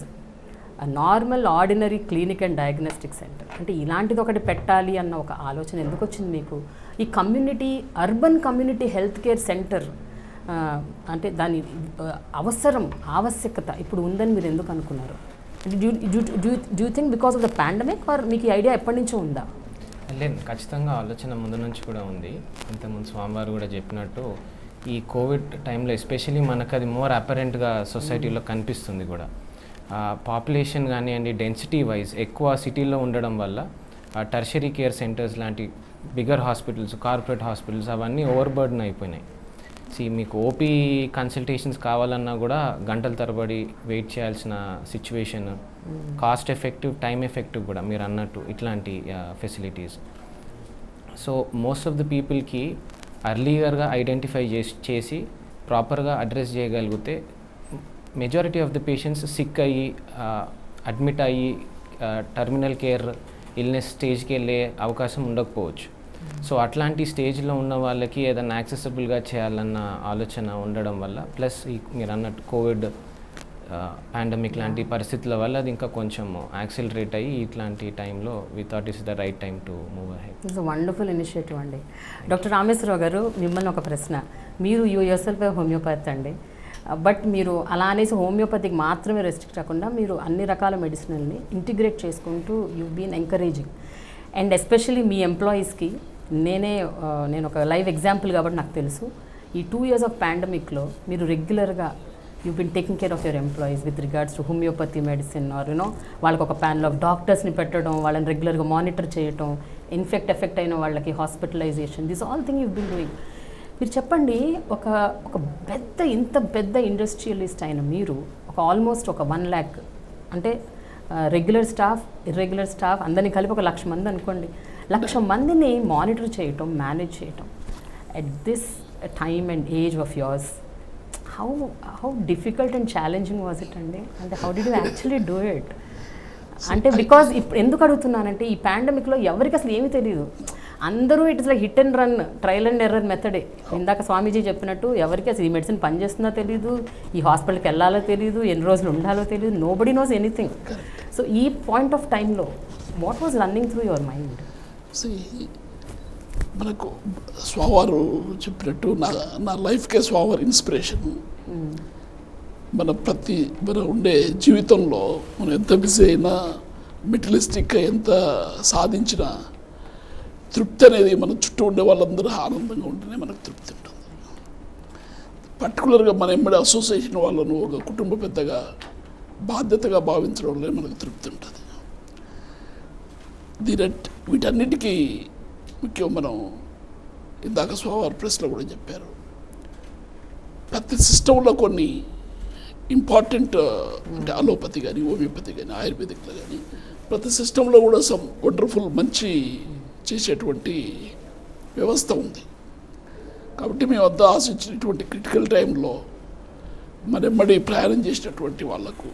normal ordinary clinic and diagnostic centre? అంటే ఇలాంటిది ఒకటి పెట్టాలి అన్న ఒక ఆలోచన ఎందుకు వచ్చింది మీకు? ఈ community, urban community health care centre అంటే దాని ఆవశ్యకత ఇప్పుడు ఉందని మీరు ఎందుకు అనుకున్నారు? Do think because of the pandemic or మీకు ఈ ఐడియా ఎప్పటి నుంచో ఉందా? లేదు, ఖచ్చితంగా ఆలోచన ముందు నుంచి కూడా ఉంది. ఇంతకుముందు స్వామివారు కూడా చెప్పినట్టు ఈ కోవిడ్ టైంలో ఎస్పెషల్లీ మనకు అది మోర్ అపరెంట్గా సొసైటీలో కనిపిస్తుంది కూడా. పాపులేషన్ కానివ్వండి, డెన్సిటీ వైజ్ ఎక్కువ సిటీలో ఉండడం వల్ల టెర్షరీ కేర్ సెంటర్స్ లాంటి బిగ్గర్ హాస్పిటల్స్, కార్పొరేట్ హాస్పిటల్స్ అవన్నీ ఓవర్ బర్డెన్ అయిపోయినాయి. మీకు ఓపీ కన్సల్టేషన్స్ కావాలన్నా కూడా గంటల తరబడి వెయిట్ చేయాల్సిన situation, cost effective, time effective కూడా మీరు అన్నట్టు ఇట్లాంటి facilities. So most of the పీపుల్కి అర్లీయర్గా ఐడెంటిఫై చేసి ప్రాపర్గా అడ్రస్ చేయగలిగితే majority of the patients sick అయ్యి అడ్మిట్ అయ్యి టర్మినల్ కేర్ ఇల్నెస్ స్టేజ్కి వెళ్ళే అవకాశం ఉండకపోవచ్చు. సో అట్లాంటి స్టేజ్లో ఉన్న వాళ్ళకి ఏదైనా యాక్సెసిబుల్గా చేయాలన్న ఆలోచన ఉండడం వల్ల, ప్లస్ మీరు అన్నట్టు కోవిడ్ పాండమిక్ లాంటి పరిస్థితుల వల్ల అది ఇంకా కొంచెం యాక్సిలరేట్ అయ్యి ఇట్లాంటి టైంలో we thought is the right time to move ahead. It's wonderful initiative అండి. డాక్టర్ రామేశ్వరరావు గారు, మిమ్మల్ని ఒక ప్రశ్న. మీరు యువర్సెల్ఫ్ హోమియోపతి అండి, బట్ మీరు అలా అనేసి హోమియోపతికి మాత్రమే రెస్ట్రిక్ట్ కాకుండా మీరు అన్ని రకాల మెడిసినల్ని ఇంటిగ్రేట్ చేసుకుంటూ you been encouraging. And especially మీ ఎంప్లాయీస్కి నేను ఒక లైవ్ ఎగ్జాంపుల్ కాబట్టి నాకు తెలుసు. ఈ 2 years ఆఫ్ పాండమిక్లో మీరు రెగ్యులర్గా you been taking care of your employees with regards to homeopathy medicine or వాళ్ళకి ఒక ప్యానల్ ఆఫ్ డాక్టర్స్ని పెట్టడం, వాళ్ళని రెగ్యులర్గా మానిటర్ చేయటం, ఎఫెక్ట్ అయిన వాళ్ళకి hospitalisation, this all thing you been doing. మీరు చెప్పండి, ఇంత పెద్ద ఇండస్ట్రియలిస్ట్ అయిన మీరు ఆల్మోస్ట్ 1 lakh అంటే రెగ్యులర్ స్టాఫ్, ఇర్రెగ్యులర్ స్టాఫ్ అందరినీ కలిపి 1,00,000 మంది అనుకోండి, 1,00,000 మందిని మానిటర్ చేయటం, మేనేజ్ చేయటం at this time and age of yours, how difficult and challenging was it అండి? అంటే how did you actually do it? అంటే బికాజ్ ఇప్పుడు ఎందుకు అడుగుతున్నానంటే ఈ పాండమిక్లో ఎవరికి అసలు ఏమీ తెలియదు. అందరూ it is like hit and run, trial and error మెథడే. ఇందాక స్వామీజీ చెప్పినట్టు ఎవరికి అసలు ఈ మెడిసిన్ పనిచేస్తుందో తెలియదు, ఈ హాస్పిటల్కి వెళ్ళాలో తెలియదు, ఎన్ని రోజులు ఉండాలో తెలియదు, నోబడీ నోస్ ఎనీథింగ్. సో ఈ పాయింట్ ఆఫ్ టైంలో what was running through your mind? మనకు స్వామివారు చెప్పినట్టు నా లైఫ్కే స్వామివారు ఇన్స్పిరేషన్. మన ఉండే జీవితంలో మనం ఎంత బిజీ అయినా, మెటీరియలిస్టిక్గా ఎంత సాధించినా, తృప్తి అనేది మన చుట్టూ ఉండే వాళ్ళందరూ ఆనందంగా ఉంటేనే మనకు తృప్తి ఉంటుంది. పర్టికులర్గా మన ఎంబడి అసోసియేషన్ వాళ్ళను ఒక కుటుంబ పెద్దగా బాధ్యతగా భావించడం వల్లే మనకు తృప్తి ఉంటుంది. వీటన్నిటికీ ముఖ్యం మనం ఇందాక స్వామివారి ప్రెస్లో కూడా చెప్పారు, ప్రతి సిస్టంలో కొన్ని ఇంపార్టెంట్ అంటే అలోపతి కానీ, హోమియోపతి కానీ, ఆయుర్వేదిక్లో కానీ ప్రతి సిస్టంలో కూడా సమ్ వండర్ఫుల్ మంచి చేసేటువంటి వ్యవస్థ ఉంది. కాబట్టి మేము వద్ద ఆశించినటువంటి క్రిటికల్ టైంలో మనెమ్మడి ప్రయాణం చేసినటువంటి వాళ్ళకు,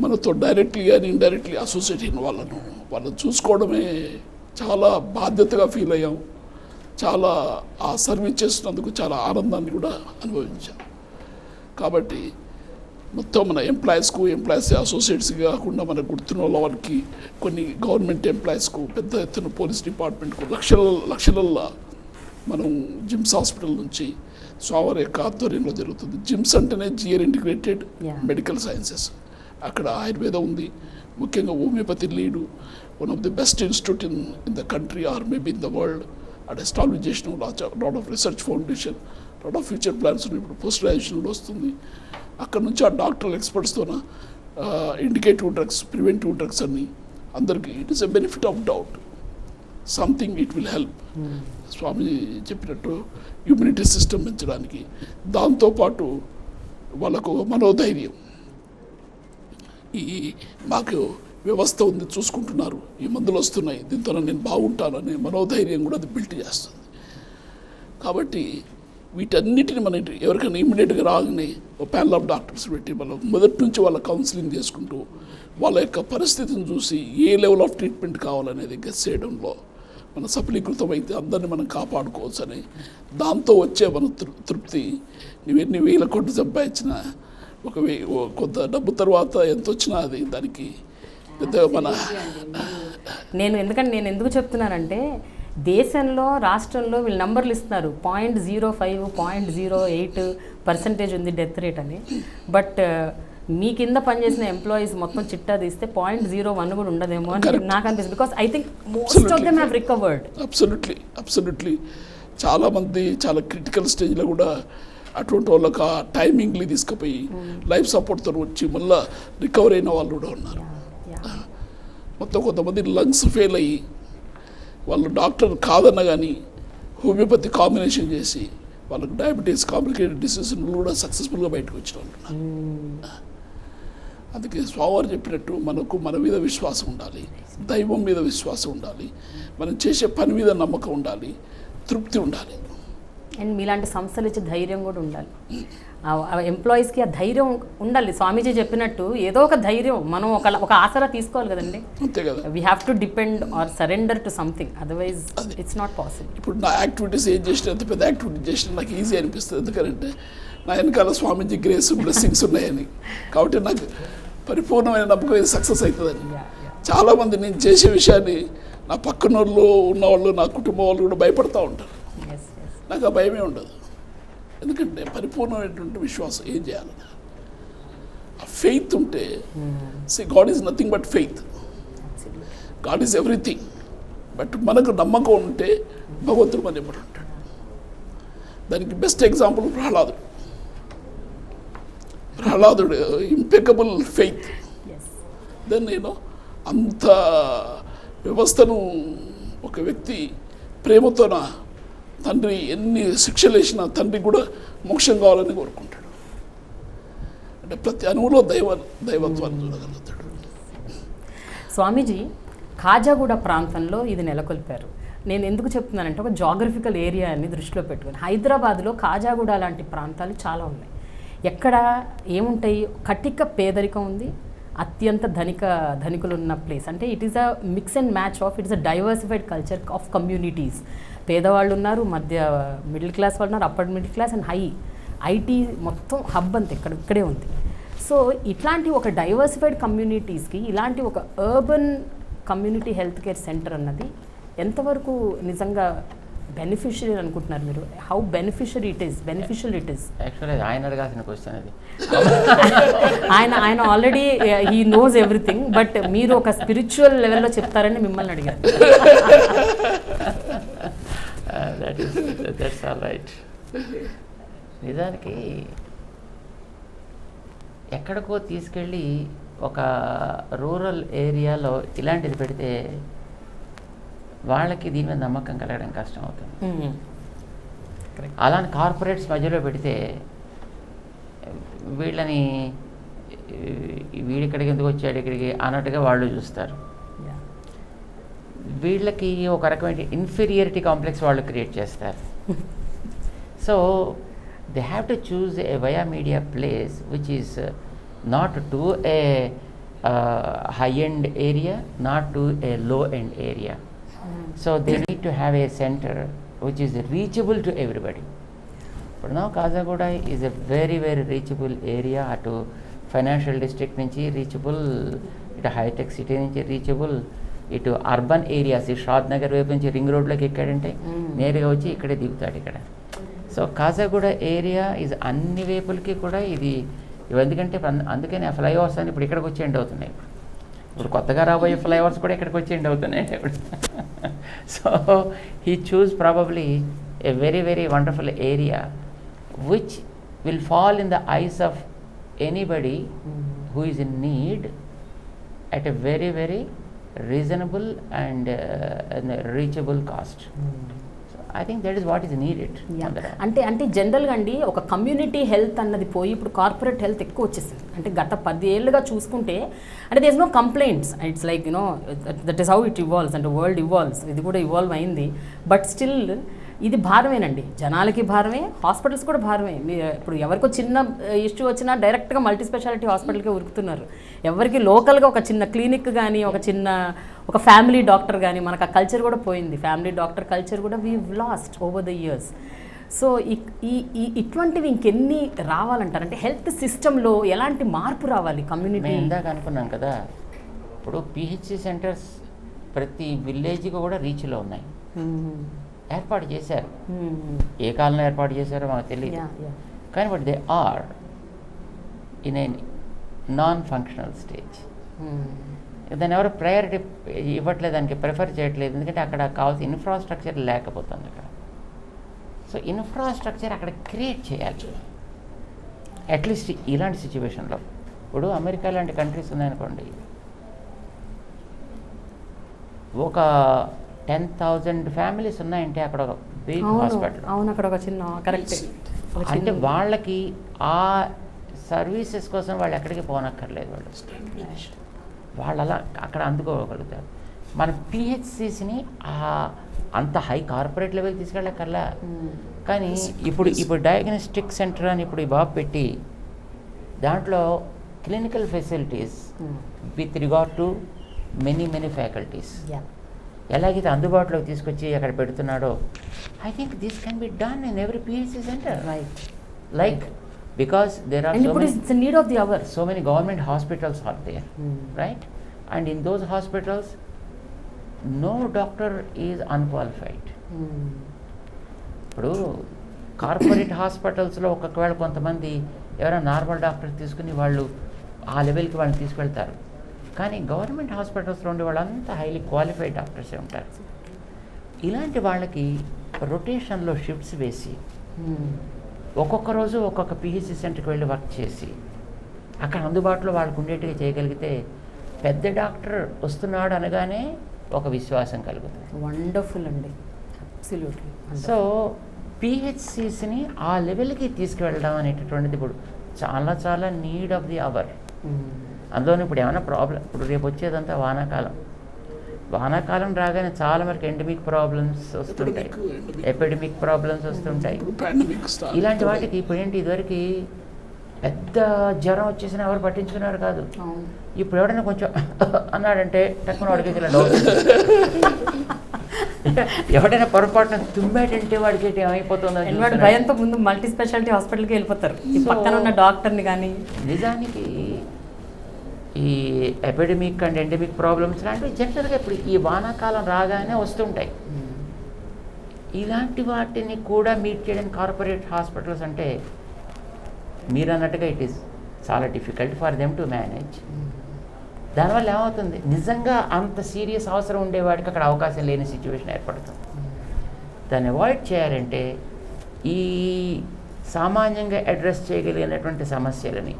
మనతో డైరెక్ట్లీ కానీ ఇండైరెక్ట్లీ అసోసియేట్ అయిన వాళ్ళని చూసుకోవడమే చాలా బాధ్యతగా ఫీల్ అయ్యాం. చాలా ఆ సర్వీస్ చేసినందుకు చాలా ఆనందాన్ని కూడా అనుభవించాం. కాబట్టి మొత్తం మన ఎంప్లాయీస్ అసోసియేట్స్ కాకుండా మనకు గుర్తున్న వాళ్ళకి, కొన్ని గవర్నమెంట్ ఎంప్లాయీస్కు, పెద్ద ఎత్తున పోలీస్ డిపార్ట్మెంట్కు లక్షలల్లో మనం జిమ్స్ హాస్పిటల్ నుంచి స్వామివారి యొక్క ఆధ్వర్యంలో జరుగుతుంది. జిమ్స్ అంటేనే జిఆర్ ఇంటిగ్రేటెడ్ మెడికల్ సైన్సెస్. అక్కడ ఆయుర్వేదం ఉంది, ముఖ్యంగా homeopathy lead, one of the best institute in the country or maybe in the world. At establish చేసిన lot of research foundation, lot of future plans ఉన్నాయి. ఇప్పుడు పోస్ట్ గ్రాడ్యుయేషన్ కూడా వస్తుంది. అక్కడ నుంచి ఆ డాక్టర్ల ఎక్స్పర్ట్స్తోన ఇండికేటివ్ డ్రగ్స్, ప్రివెంటివ్ డ్రగ్స్ అన్ని అందరికీ it is a benefit of doubt, something it will help. Swami చెప్పినట్టు ఇమ్యూనిటీ సిస్టమ్ పెంచడానికి, దాంతోపాటు వాళ్ళకు మనోధైర్యం, ఈ మాకు వ్యవస్థ ఉంది, చూసుకుంటున్నారు, ఈ మందులు వస్తున్నాయి, దీంతో నేను బాగుంటాననే మనోధైర్యం కూడా అది బిల్ట్ చేస్తుంది. కాబట్టి వీటన్నిటిని మనం ఎవరికైనా ఇమ్మీడియట్గా రాగానే ఒక ప్యానల్ ఆఫ్ డాక్టర్స్ పెట్టి మనం మొదటి నుంచి వాళ్ళ కౌన్సిలింగ్ చేసుకుంటూ వాళ్ళ యొక్క పరిస్థితిని చూసి ఏ లెవెల్ ఆఫ్ ట్రీట్మెంట్ కావాలనేది గెస్ చేయడంలో మన సఫలీకృతం అయితే అందరినీ మనం కాపాడుకోవచ్చు అని, దాంతో వచ్చే మన తృప్తి నువ్వెన్ని 1000 కోట్లు సంపాదించినా, కొంత డబ్బు తర్వాత ఎంత వచ్చినా అది దానికి పెద్దగా మన నేను ఎందుకు చెప్తున్నానంటే, దేశంలో, రాష్ట్రంలో వీళ్ళు నంబర్లు ఇస్తున్నారు, 0.05, 0.08% ఉంది డెత్ రేట్ అని. బట్ మీ కింద పనిచేసిన ఎంప్లాయీస్ మొత్తం చిట్టా తీస్తే 0.01 కూడా ఉండదేమో అని నాకు అనిపిస్తుంది. Because I think most of them have recovered. Absolutely చాలామంది చాలా క్రిటికల్ స్టేజ్లో కూడా అటువంటి వాళ్ళకి ఆ టైమింగ్లీ తీసుకుపోయి లైఫ్ సపోర్ట్తో వచ్చి మళ్ళీ రికవర్ అయిన వాళ్ళు కూడా ఉన్నారు. మొత్తం కొంతమంది లంగ్స్ ఫెయిల్ అయ్యి వాళ్ళు డాక్టర్ కాదన్న కానీ హోమియోపతి కాంబినేషన్ చేసి వాళ్ళకి డయాబెటీస్, కాంప్లికేటెడ్ డిసీజ్ కూడా సక్సెస్ఫుల్గా బయటకు వచ్చిన వాళ్ళు ఉన్నారు. అందుకే స్వామివారు చెప్పినట్టు మనకు మన మీద విశ్వాసం ఉండాలి, దైవం మీద విశ్వాసం ఉండాలి, మనం చేసే పని మీద నమ్మకం ఉండాలి, తృప్తి ఉండాలి. అండ్ మీలాంటి సంస్థలు ఇచ్చే ధైర్యం కూడా ఉండాలి. ఎంప్లాయీస్కి ఆ ధైర్యం ఉండాలి. స్వామీజీ చెప్పినట్టు ఏదో ఒక ధైర్యం మనం ఒక ఆసరా తీసుకోవాలి కదండి. అంతే కదా. We have to depend or surrender to something, otherwise it's not possible. ఇప్పుడు నా యాక్టివిటీస్ ఏం చేసినా, ఎంత పెద్ద యాక్టివిటీ చేసినా నాకు ఈజీ అనిపిస్తుంది. ఎందుకంటే నా వెనకాల స్వామీజీ గ్రేస్ బ్లెస్సింగ్స్ ఉన్నాయని. కాబట్టి నాకు పరిపూర్ణమైన నమ్మకం ఇది సక్సెస్ అవుతుందని. చాలామంది నేను చేసే విషయాన్ని నా పక్కన వాళ్ళు ఉన్నవాళ్ళు, నా కుటుంబం వాళ్ళు కూడా భయపడుతూ ఉంటారు. నాకు ఆ భయమే ఉండదు. ఎందుకంటే పరిపూర్ణమైనటువంటి విశ్వాసం ఏం చేయాలి, ఆ ఫెయిత్ ఉంటే. God is nothing but faith, God is everything. But మనకు నమ్మకం ఉంటే భగవంతుడు మన ఎప్పుడు ఉంటాడు. దానికి బెస్ట్ ఎగ్జాంపుల్ ప్రహ్లాదుడు ఇంపెకబుల్ ఫెయిత్. దెన్ నేను అంత వ్యవస్థను ఒక వ్యక్తి ప్రేమతోన, తండ్రి ఎన్ని శిక్షలు వేసినా తండ్రి కూడా మోక్షం కావాలని కోరుకుంటాడు. అంటే ప్రతి అణువులో దైవత్వాన్ని చూడగలుగుతాడు. స్వామీజీ ఖాజాగూడ ప్రాంతంలో ఇది నెలకొల్పారు. నేను ఎందుకు చెప్తున్నానంటే ఒక జాగ్రఫికల్ ఏరియాని దృష్టిలో పెట్టుకుని, హైదరాబాద్లో ఖాజాగూడ లాంటి ప్రాంతాలు చాలా ఉన్నాయి. ఎక్కడ ఏముంటాయి, కటిక పేదరికం ఉంది, అత్యంత ధనికులు ఉన్న ప్లేస్. అంటే it is a mix and match of, it is a diversified culture of communities. పేదవాళ్ళు ఉన్నారు, మధ్య మిడిల్ క్లాస్ వాళ్ళు ఉన్నారు, upper middle class and high IT మొత్తం హబ్ అంతా ఇక్కడే ఉంది. సో ఇట్లాంటి ఒక డైవర్సిఫైడ్ కమ్యూనిటీస్కి ఇలాంటి ఒక urban community health care centre అన్నది ఎంతవరకు నిజంగా బెనిఫిషియరీ అనుకుంటున్నారు మీరు? How beneficial it is? Actually ఆయన అడగాల్సిన క్వశ్చన్ అది. ఆయన already he knows everything, but మీరు ఒక స్పిరిచువల్ లెవెల్లో చెప్తారని మిమ్మల్ని అడిగారు. That's all right. నిజానికి ఎక్కడికో తీసుకెళ్ళి ఒక రూరల్ ఏరియాలో ఇలాంటిది పెడితే వాళ్ళకి దీని మీద నమ్మకం కలగడం కష్టం అవుతుంది. అలాంటి కార్పొరేట్స్ మధ్యలో పెడితే వీడిక్కడికి ఎందుకు వచ్చాడు ఇక్కడికి అన్నట్టుగా వాళ్ళు చూస్తారు. వీళ్ళకి ఒక రకమైన ఇన్ఫీరియారిటీ కాంప్లెక్స్ వాళ్ళు క్రియేట్ చేస్తారు. So they have to choose a via media place which is not to a high end area, not to a low end area. So they need to have a center which is reachable to everybody. But now Kazagooda is a very very reachable area. Ato financial district nunchi reachable, itu high tech city nunchi reachable, itu urban areas Shad Nagar వైపు నుంచి ring road లోకి ఎక్కాడంటే నేరుగా వచ్చి ఇక్కడే దిగుతాడు ఇక్కడ. So Khajaguda area ఇది అన్ని వైపులకి కూడా ఇది ఎందుకంటే అందుకని ఆ ఫ్లైఓవర్స్ అని ఇప్పుడు ఇక్కడికి వచ్చి ఎండ్ అవుతున్నాయి. ఇప్పుడు కొత్తగా రాబోయే ఫ్లైఓవర్స్ కూడా ఇక్కడికి వచ్చి ఎండ్ అవుతున్నాయి ఇప్పుడు. So he choose probably a very very wonderful area which will fall in the eyes of anybody who is in need at a very very reasonable and reachable cost. I think that is what is needed. అంటే జనరల్గా అండి ఒక community health అన్నది పోయి ఇప్పుడు corporate health ఎక్కువ వచ్చేసింది. అంటే గత 10 ఏళ్ళుగా చూసుకుంటే అంటే there is no complaints, it's like you know that is how it evolves, అంటే వరల్డ్ ఇవాల్వ్స్, ఇది కూడా ఇవాల్వ్ అయింది. బట్ స్టిల్ ఇది భారమేనండి, జనాలకి భారమే, హాస్పిటల్స్ కూడా భారమే. ఇప్పుడు ఎవరికో చిన్న ఇష్యూ వచ్చినా డైరెక్ట్గా మల్టీ స్పెషాలిటీ హాస్పిటల్కే ఉరుకుతున్నారు. ఎవరికి లోకల్గా ఒక చిన్న క్లినిక్ కానీ ఒక ఫ్యామిలీ డాక్టర్ కానీ, మనకు ఆ కల్చర్ కూడా పోయింది. ఫ్యామిలీ డాక్టర్ కల్చర్ కూడా we last over the years. So ఇటువంటివి ఇంకెన్ని రావాలంటారు? అంటే హెల్త్ సిస్టంలో ఎలాంటి మార్పు రావాలి కమ్యూనిటీ? ఇందాక అనుకున్నాం కదా, ఇప్పుడు పిహెచ్సి సెంటర్స్ ప్రతి విలేజ్కి కూడా రీచ్లో ఉన్నాయి, ఏర్పాటు చేశారు. ఏ కాలంలో ఏర్పాటు చేశారో మాకు తెలియదు, కానీ but they are in a non functional stage. దాన్ని ఎవరు ప్రయారిటీ ఇవ్వట్లేదు, దానికి ప్రిఫర్ చేయట్లేదు, ఎందుకంటే అక్కడ కావాల్సిన ఇన్ఫ్రాస్ట్రక్చర్ లేకపోతుంది అక్కడ. సో ఇన్ఫ్రాస్ట్రక్చర్ అక్కడ క్రియేట్ చేయాలి అట్లీస్ట్ ఇలాంటి సిచ్యువేషన్లో. ఇప్పుడు అమెరికా లాంటి కంట్రీస్ ఉన్నాయనుకోండి, ఒక 10,000 ఫ్యామిలీస్ ఉన్నాయంటే అక్కడ ఒక బిగ్ హాస్పిటల్, అక్కడ ఒక చిన్న కరెక్ట్, అంటే వాళ్ళకి ఆ సర్వీసెస్ కోసం వాళ్ళు ఎక్కడికి పోనక్కర్లేదు, వాళ్ళు అలా అక్కడ అందుకోగలుగుతారు. మన పిహెచ్సిస్ని అంత హై కార్పొరేట్ లెవెల్ తీసుకెళ్ళక్కర్లా, కానీ ఇప్పుడు డయాగ్నోస్టిక్ సెంటర్ అని ఇప్పుడు ఈ బాబు పెట్టి దాంట్లో clinical facilities with regard to many faculties ఎలాగైతే అందుబాటులోకి తీసుకొచ్చి అక్కడ పెడుతున్నాడో I think this can be done in every PHC center right like because there are and ఇప్పుడు it's need of the hour. so many government hospitals are there, right? And in those hospitals no doctor is unqualified. ఇప్పుడు corporate హాస్పిటల్స్లో ఒకవేళ కొంతమంది ఎవరైనా normal doctor తీసుకుని వాళ్ళు ఆ లెవెల్కి వాళ్ళని తీసుకెళ్తారు, కానీ గవర్నమెంట్ హాస్పిటల్స్లో ఉండే వాళ్ళంతా హైలీ క్వాలిఫైడ్ డాక్టర్సే ఉంటారు. ఇలాంటి వాళ్ళకి రొటేషన్లో షిఫ్ట్స్ వేసి ఒక్కొక్క రోజు ఒక్కొక్క పిహెచ్సి సెంటర్కి వెళ్ళి వర్క్ చేసి అక్కడ అందుబాటులో వాళ్ళకు ఉండేట్టుగా చేయగలిగితే పెద్ద డాక్టర్ వస్తున్నాడు అనగానే ఒక విశ్వాసం కలుగుతుంది. వండర్ఫుల్ అండి, అబ్సల్యూట్లీ. సో పిహెచ్సిస్ని ఆ లెవెల్కి తీసుకువెళ్ళడం అనేటటువంటిది ఇప్పుడు చాలా చాలా నీడ్ ఆఫ్ ది అవర్. అందులోనే ఇప్పుడు ఏమైనా ప్రాబ్లం, ఇప్పుడు రేపు వచ్చేదంతా వానాకాలం రాగానే చాలా వరకు ఎండమిక్ ప్రాబ్లమ్స్ వస్తుంటాయి, ఎపిడమిక్ ప్రాబ్లమ్స్ వస్తుంటాయి. ఇలాంటి వాటికి ఇప్పుడు ఏంటి, ఇదివరకు పెద్ద జ్వరం వచ్చేసినా ఎవరు పట్టించుకున్నారు కాదు. ఇప్పుడు ఎవడైనా కొంచెం అన్నాడంటే టక్కున వాడికి ఇలా డౌట్, ఎవడైనా పొరపాటున తుమ్మాడంటే వాడికి ఏమైపోతుందో భయంతో ముందు మల్టీ స్పెషాలిటీ హాస్పిటల్కి వెళ్ళిపోతారు, పక్కన ఉన్న డాక్టర్ని. కానీ నిజానికి ఈ ఎపిడమిక్ అండ్ ఎండమిక్ ప్రాబ్లమ్స్ లాంటివి జనరల్గా ఇప్పుడు ఈ వానాకాలం రాగానే వస్తుంటాయి. ఇలాంటి వాటిని కూడా మీట్ చేయడానికి కార్పొరేట్ హాస్పిటల్స్ అంటే మీరు అన్నట్టుగా ఇట్ ఈస్ చాలా difficult for them to manage. దానివల్ల ఏమవుతుంది, నిజంగా అంత సీరియస్ అవసరం ఉండేవాడికి అక్కడ అవకాశం లేని సిచ్యువేషన్ ఏర్పడుతుంది. దాన్ని అవాయిడ్ చేయాలంటే ఈ సామాన్యంగా అడ్రస్ చేయగలిగినటువంటి సమస్యలని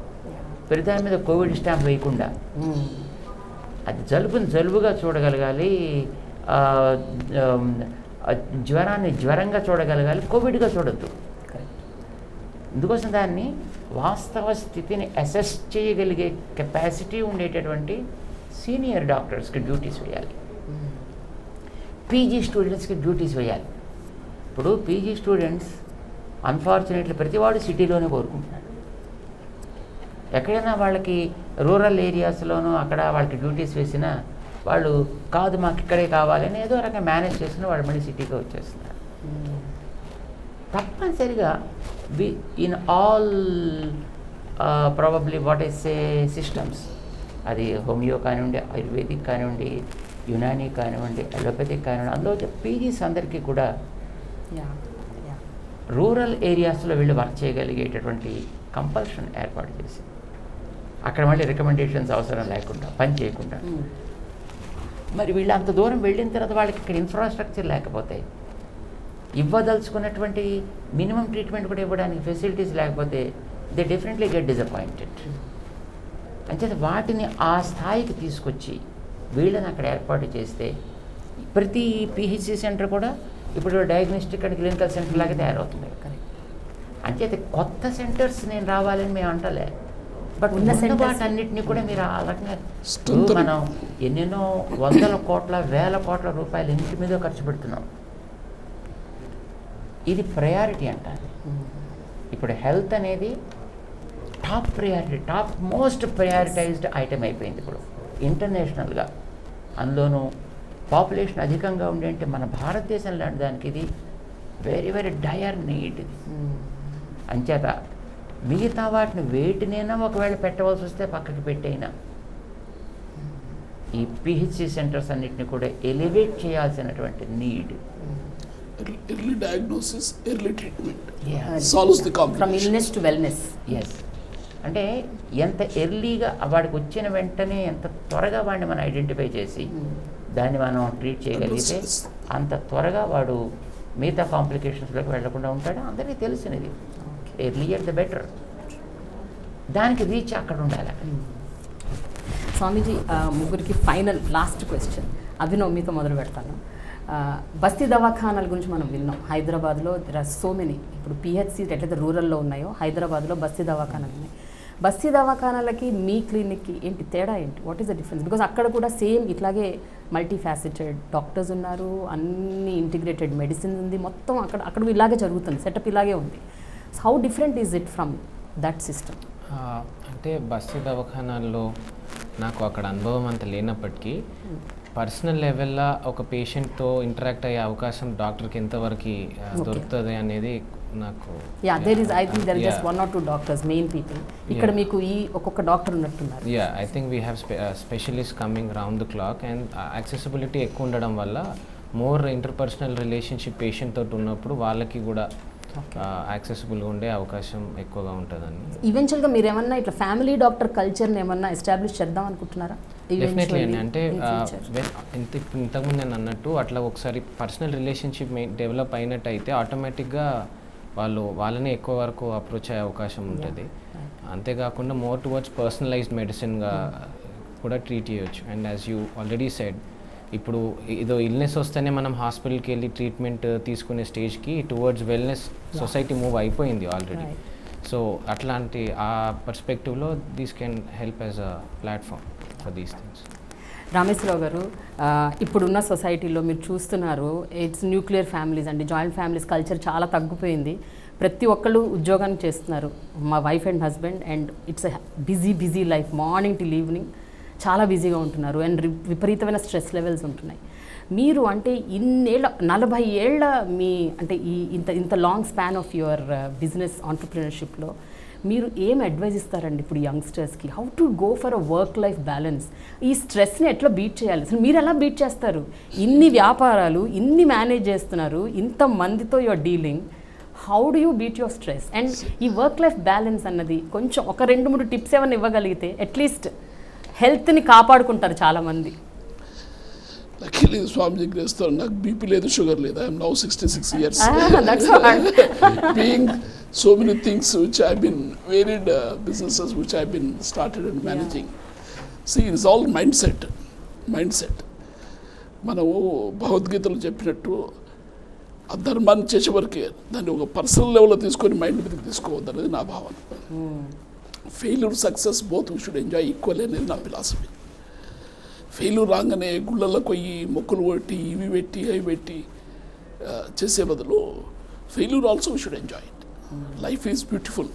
ప్రతి దాని మీద కోవిడ్ స్టాంప్ వేయకుండా అది జలుబుగా చూడగలగాలి, జ్వరాన్ని జ్వరంగా చూడగలగాలి, కోవిడ్గా చూడొద్దు. అందుకోసం దాన్ని వాస్తవ స్థితిని అసెస్ చేయగలిగే కెపాసిటీ ఉండేటటువంటి సీనియర్ డాక్టర్స్కి డ్యూటీస్ వేయాలి, పీజీ స్టూడెంట్స్కి డ్యూటీస్ వేయాలి. ఇప్పుడు పీజీ స్టూడెంట్స్ అన్ఫార్చునేట్లీ ప్రతివాడు సిటీలోనే కోరుకుంటున్నాడు. ఎక్కడైనా వాళ్ళకి రూరల్ ఏరియాస్లోనూ అక్కడ వాళ్ళకి డ్యూటీస్ వేసినా వాళ్ళు కాదు మాకు ఇక్కడే కావాలని ఏదో రకంగా మేనేజ్ చేసుకుని వాళ్ళు మళ్ళీ సిటీకి వచ్చేస్తున్నారు. తప్పనిసరిగా in all probably what is a systems, అది హోమియో కానివ్వండి, ఆయుర్వేదిక్ కానివ్వండి, యునానీ కానివ్వండి, అలోపతిక్ కానివ్వండి, అందులో పీజీస్ అందరికీ కూడా రూరల్ ఏరియాస్లో వెళ్ళి వర్క్ చేయగలిగేటటువంటి కంపల్షన్ ఏర్పాటు చేసి అక్కడ మళ్ళీ రికమెండేషన్స్ అవసరం లేకుండా పని చేయకుండా. మరి వీళ్ళు అంత దూరం వెళ్ళిన తర్వాత వాళ్ళకి ఇక్కడ ఇన్ఫ్రాస్ట్రక్చర్ లేకపోతే, ఇవ్వదలుచుకున్నటువంటి మినిమం ట్రీట్మెంట్ కూడా ఇవ్వడానికి ఫెసిలిటీస్ లేకపోతే దే డెఫినెట్లీ గెట్ డిసప్పాయింటెడ్. అంచేత వాటిని ఆ స్థాయికి తీసుకొచ్చి వీళ్ళని అక్కడ ఏర్పాటు చేస్తే ప్రతి పిహెచ్సి సెంటర్ కూడా ఇప్పుడు డయాగ్నోస్టిక్ అండ్ క్లినికల్ సెంటర్ లాగా తయారవుతుంది. అంచేత కొత్త సెంటర్స్ నేను రావాలని మేము అంటలే, బట్ ఉన్న వాటన్నిటిని కూడా మీరు ఆ రకంగా మనం ఎన్నెన్నో వందల కోట్ల వేల కోట్ల రూపాయలు ఇంటి మీద ఖర్చు పెడుతున్నాం. ఇది ప్రయారిటీ అంటారు. ఇప్పుడు హెల్త్ అనేది top priority, top most prioritised item అయిపోయింది ఇప్పుడు ఇంటర్నేషనల్గా. అందులోనూ పాపులేషన్ అధికంగా ఉండేంటే మన భారతదేశం లాంటి దానికి ఇది వెరీ వెరీ డయర్ నీడ్ ఇది. అంచేత మిగతా వాటిని వేటినైనా ఒకవేళ పెట్టవలసి వస్తే పక్కకి పెట్టైనా ఈ పిహెచ్సి సెంటర్స్ అన్నిటిని కూడా ఎలివేట్ చేయాల్సినటువంటి need. Early diagnosis, early treatment solves the complication from illness to wellness. Yes, అంటే ఎంత ఎర్లీగా వాడికి వచ్చిన వెంటనే ఎంత త్వరగా వాడిని మనం ఐడెంటిఫై చేసి దాన్ని మనం ట్రీట్ చేయగలిగితే అంత త్వరగా వాడు మిగతా కాంప్లికేషన్స్లోకి వెళ్లకుండా ఉంటాడు. అందరికీ తెలిసినది, ఎర్లియర్ ద బెటర్. దానికి రీచ్ అక్కడ ఉండాలి. స్వామీజీ, ముగ్గురికి ఫైనల్ లాస్ట్ క్వశ్చన్. అభినవ్, మీతో మొదలు పెడతాను. బస్తీ దవాఖానాల గురించి మనం విన్నాం. హైదరాబాద్లో దెర్ ఆర్ సో మెనీ. ఇప్పుడు పిహెచ్సి ఎట్లయితే రూరల్లో ఉన్నాయో హైదరాబాద్లో బస్తీ దవాఖానాలు ఉన్నాయి. బస్తీ దవాఖానాలకి మీ క్లినిక్కి ఏంటి తేడా ఏంటి? What is the difference? Because అక్కడ కూడా సేమ్ ఇట్లాగే మల్టీ ఫ్యాసెటెడ్ డాక్టర్స్ ఉన్నారు, అన్ని ఇంటిగ్రేటెడ్ మెడిసిన్ ఉంది, మొత్తం అక్కడ ఇలాగే జరుగుతుంది, సెటప్ ఇలాగే ఉంది. So how different is it from that system? అంటే బస్తీ దవాఖానాల్లో నాకు అక్కడ అనుభవం అంత లేనప్పటికీ పర్సనల్ లెవెల్లో ఒక పేషెంట్తో ఇంటరాక్ట్ అయ్యే అవకాశం డాక్టర్కి ఎంతవరకు దొరుకుతుంది అనేది నాకు. Yeah, I think there is just 1 or 2 doctors, main people. ఇక్కడ మీకు ఈ ఒక్కొక్క డాక్టర్ ఉన్నట్టున్నారు. Yeah, I think we have specialist coming round the clock and accessibility ఎక్కువ ఉండడం వల్ల మోర్ ఇంటర్పర్సనల్ రిలేషన్షిప్ పేషెంట్ తోటి ఉన్నప్పుడు వాళ్ళకి కూడా యాక్సెసిబుల్గా ఉండే అవకాశం ఎక్కువగా ఉంటుందని. ఈవెన్చువల్గా మీరు ఏమన్నా ఇట్లా ఫ్యామిలీ డాక్టర్ కల్చర్ని ఏమన్నా ఎస్టాబ్లిష్ చేద్దాం అనుకుంటున్నారా? డెఫినెట్లీ అండి. అంటే ఇంతకుముందు నేను అన్నట్టు అట్లా ఒకసారి పర్సనల్ రిలేషన్షిప్ డెవలప్ అయినట్టయితే ఆటోమేటిక్గా వాళ్ళని ఎక్కువ వరకు అప్రోచ్ అయ్యే అవకాశం ఉంటుంది. అంతేకాకుండా మోర్ టువర్డ్స్ పర్సనలైజ్డ్ మెడిసిన్గా కూడా ట్రీట్ చేయొచ్చు. And as you already said, ఇప్పుడు ఏదో ఇల్నెస్ వస్తేనే మనం హాస్పిటల్కి వెళ్ళి ట్రీట్మెంట్ తీసుకునే స్టేజ్కి టువర్డ్స్ వెల్నెస్ సొసైటీ మూవ్ అయిపోయింది ఆల్రెడీ. సో అట్లాంటి ఆ పర్స్పెక్టివ్లో these can help as a platform for these things. Rameshwararao గారు, ఇప్పుడున్న సొసైటీలో మీరు చూస్తున్నారు, ఇట్స్ న్యూక్లియర్ ఫ్యామిలీస్ అండి, జాయింట్ ఫ్యామిలీస్ కల్చర్ చాలా తగ్గిపోయింది. ప్రతి ఒక్కళ్ళు ఉద్యోగాన్ని చేస్తున్నారు, మా wife and husband, and it's busy life, morning till evening చాలా బిజీగా ఉంటున్నారు అండ్ విపరీతమైన స్ట్రెస్ లెవెల్స్ ఉంటున్నాయి. మీరు అంటే 40 ఏళ్ళ మీ అంటే ఇంత long span of your business ఆంటర్ప్రినర్షిప్లో మీరు ఏం అడ్వైజ్ ఇస్తారండి ఇప్పుడు యంగ్స్టర్స్కి? How to go for a work life balance? ఈ స్ట్రెస్ని ఎట్లా బీట్ చేయాలి? అసలు మీరు ఎలా బీట్ చేస్తారు? ఇన్ని వ్యాపారాలు, ఇన్ని మేనేజ్ చేస్తున్నారు, ఇంతమందితో your dealing, how do you beat your stress? And ఈ వర్క్ లైఫ్ బ్యాలెన్స్ అన్నది కొంచెం ఒక 2-3 టిప్స్ ఏమైనా ఇవ్వగలిగితే అట్లీస్ట్ హెల్త్ని కాపాడుకుంటారు చాలామంది. లక్కీలీ స్వామిజీ గ్రేస్తాను, నాకు బీపీ లేదు, షుగర్ లేదు. I'm now 66 years. Being so many things which I've been varied businesses which I've been started and managing. See, it's all mindset. మనము భగవద్గీతలో చెప్పినట్టు ఆ ధర్మాన్ని చేసే వరకే, దాన్ని ఒక పర్సనల్ లెవెల్లో తీసుకొని మైండ్ మీదకి తీసుకోవద్దు అనేది నా భావన. Failure success both we should enjoy equal అనేది నా ఫిలాసఫీ. ఫెయిల్యూర్ రాగానే గుళ్ళల్లో కొయ్యి మొక్కులు పెట్టి ఇవి పెట్టి అవి పెట్టి చేసే బదులు failure also we should enjoy it. Life is beautiful,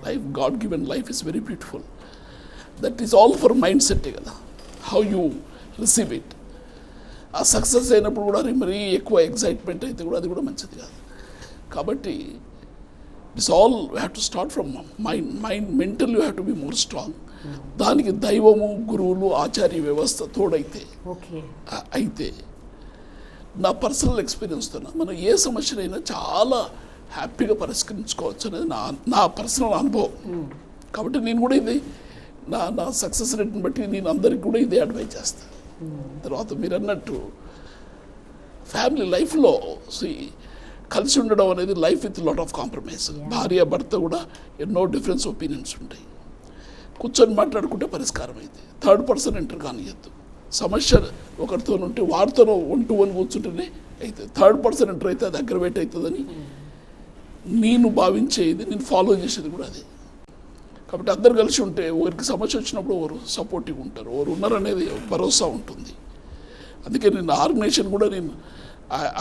life god given life is very beautiful. That is all for mind సెట్టే కదా, హౌ యూ రిసీవ్ ఇట్. ఆ సక్సెస్ అయినప్పుడు కూడా మరీ ఎక్కువ ఎగ్జైట్మెంట్ అయితే కూడా అది కూడా మంచిది కాదు. కాబట్టి it's all you have to start from mind mental you have to be more strong. దానికి దైవము, గురువులు, ఆచార్య వ్యవస్థ తోడైతే అయితే నా పర్సనల్ ఎక్స్పీరియన్స్తో మనం ఏ సమస్యనైనా చాలా హ్యాపీగా పరిష్కరించుకోవచ్చు అనేది నా పర్సనల్ అనుభవం. కాబట్టి నేను కూడా ఇది నా సక్సెస్ రేట్ని బట్టి నేను అందరికి కూడా ఇదే అడ్వైజ్ చేస్తాను. తర్వాత మీరు అన్నట్టు ఫ్యామిలీ లైఫ్లో కలిసి ఉండడం అనేది life with lot of compromise. భార్య భర్త కూడా ఎన్నో డిఫరెన్స్ ఒపీనియన్స్ ఉంటాయి, కూర్చొని మాట్లాడుకుంటే పరిష్కారం అయితే. థర్డ్ పర్సన్ ఎంటర్ కానియద్దు. సమస్య ఒకరితో ఉంటే వారితోనూ 1-to-1 కూర్చుంటేనే అయితే. థర్డ్ పర్సన్ ఎంటర్ అయితే అది అగ్రవేట్ అవుతుందని నేను భావించేది, నేను ఫాలో చేసేది కూడా అదే. కాబట్టి అందరు కలిసి ఉంటే ఒకరికి సమస్య వచ్చినప్పుడు ఒకరు సపోర్టివ్ ఉంటారు, ఒకరు ఉన్నారనేది భరోసా ఉంటుంది. అందుకే నేను ఆర్గనైజేషన్ కూడా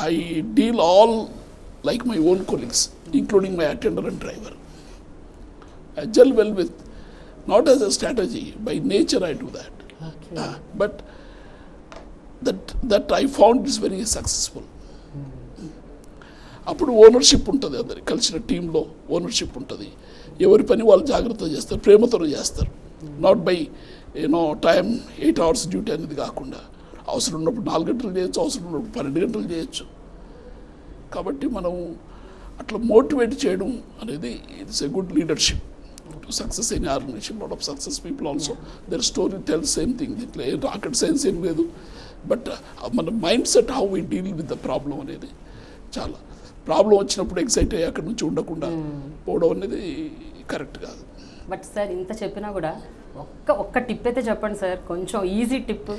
I deal all like my own colleagues, including my attender and driver. I gel well with, not as a strategy, by nature I do that. Okay. But that I found is very successful. అప్పుడు ownership ఉంటుంది, అందరికి కలిసిన టీంలో ownership ఉంటుంది. ఎవరి పని వాళ్ళు జాగ్రత్తగా చేస్తారు, ప్రేమతో చేస్తారు. Not by time 8 hours duty అనేది కాకుండా అవసరం ఉన్నప్పుడు 4 గంటలు చేయొచ్చు, అవసరం ఉన్నప్పుడు 12 గంటలు చేయొచ్చు. కాబట్టి మనం అట్లా మోటివేట్ చేయడం అనేది it's a good leadership to success in organisation. Lot of success people also their story tell same thing. ఇట్లా రాకెట్ సైన్స్ ఏం లేదు, బట్ మన mind set how we deal with the problem అనేది చాలా. ప్రాబ్లం వచ్చినప్పుడు excite అయ్యి అక్కడి నుంచి ఉండకుండా పోవడం అనేది కరెక్ట్ కాదు. బట్ సార్ ఇంత చెప్పినా కూడా ఒక్క టిప్ అయితే చెప్పండి సార్, కొంచెం ఈజీ టిప్,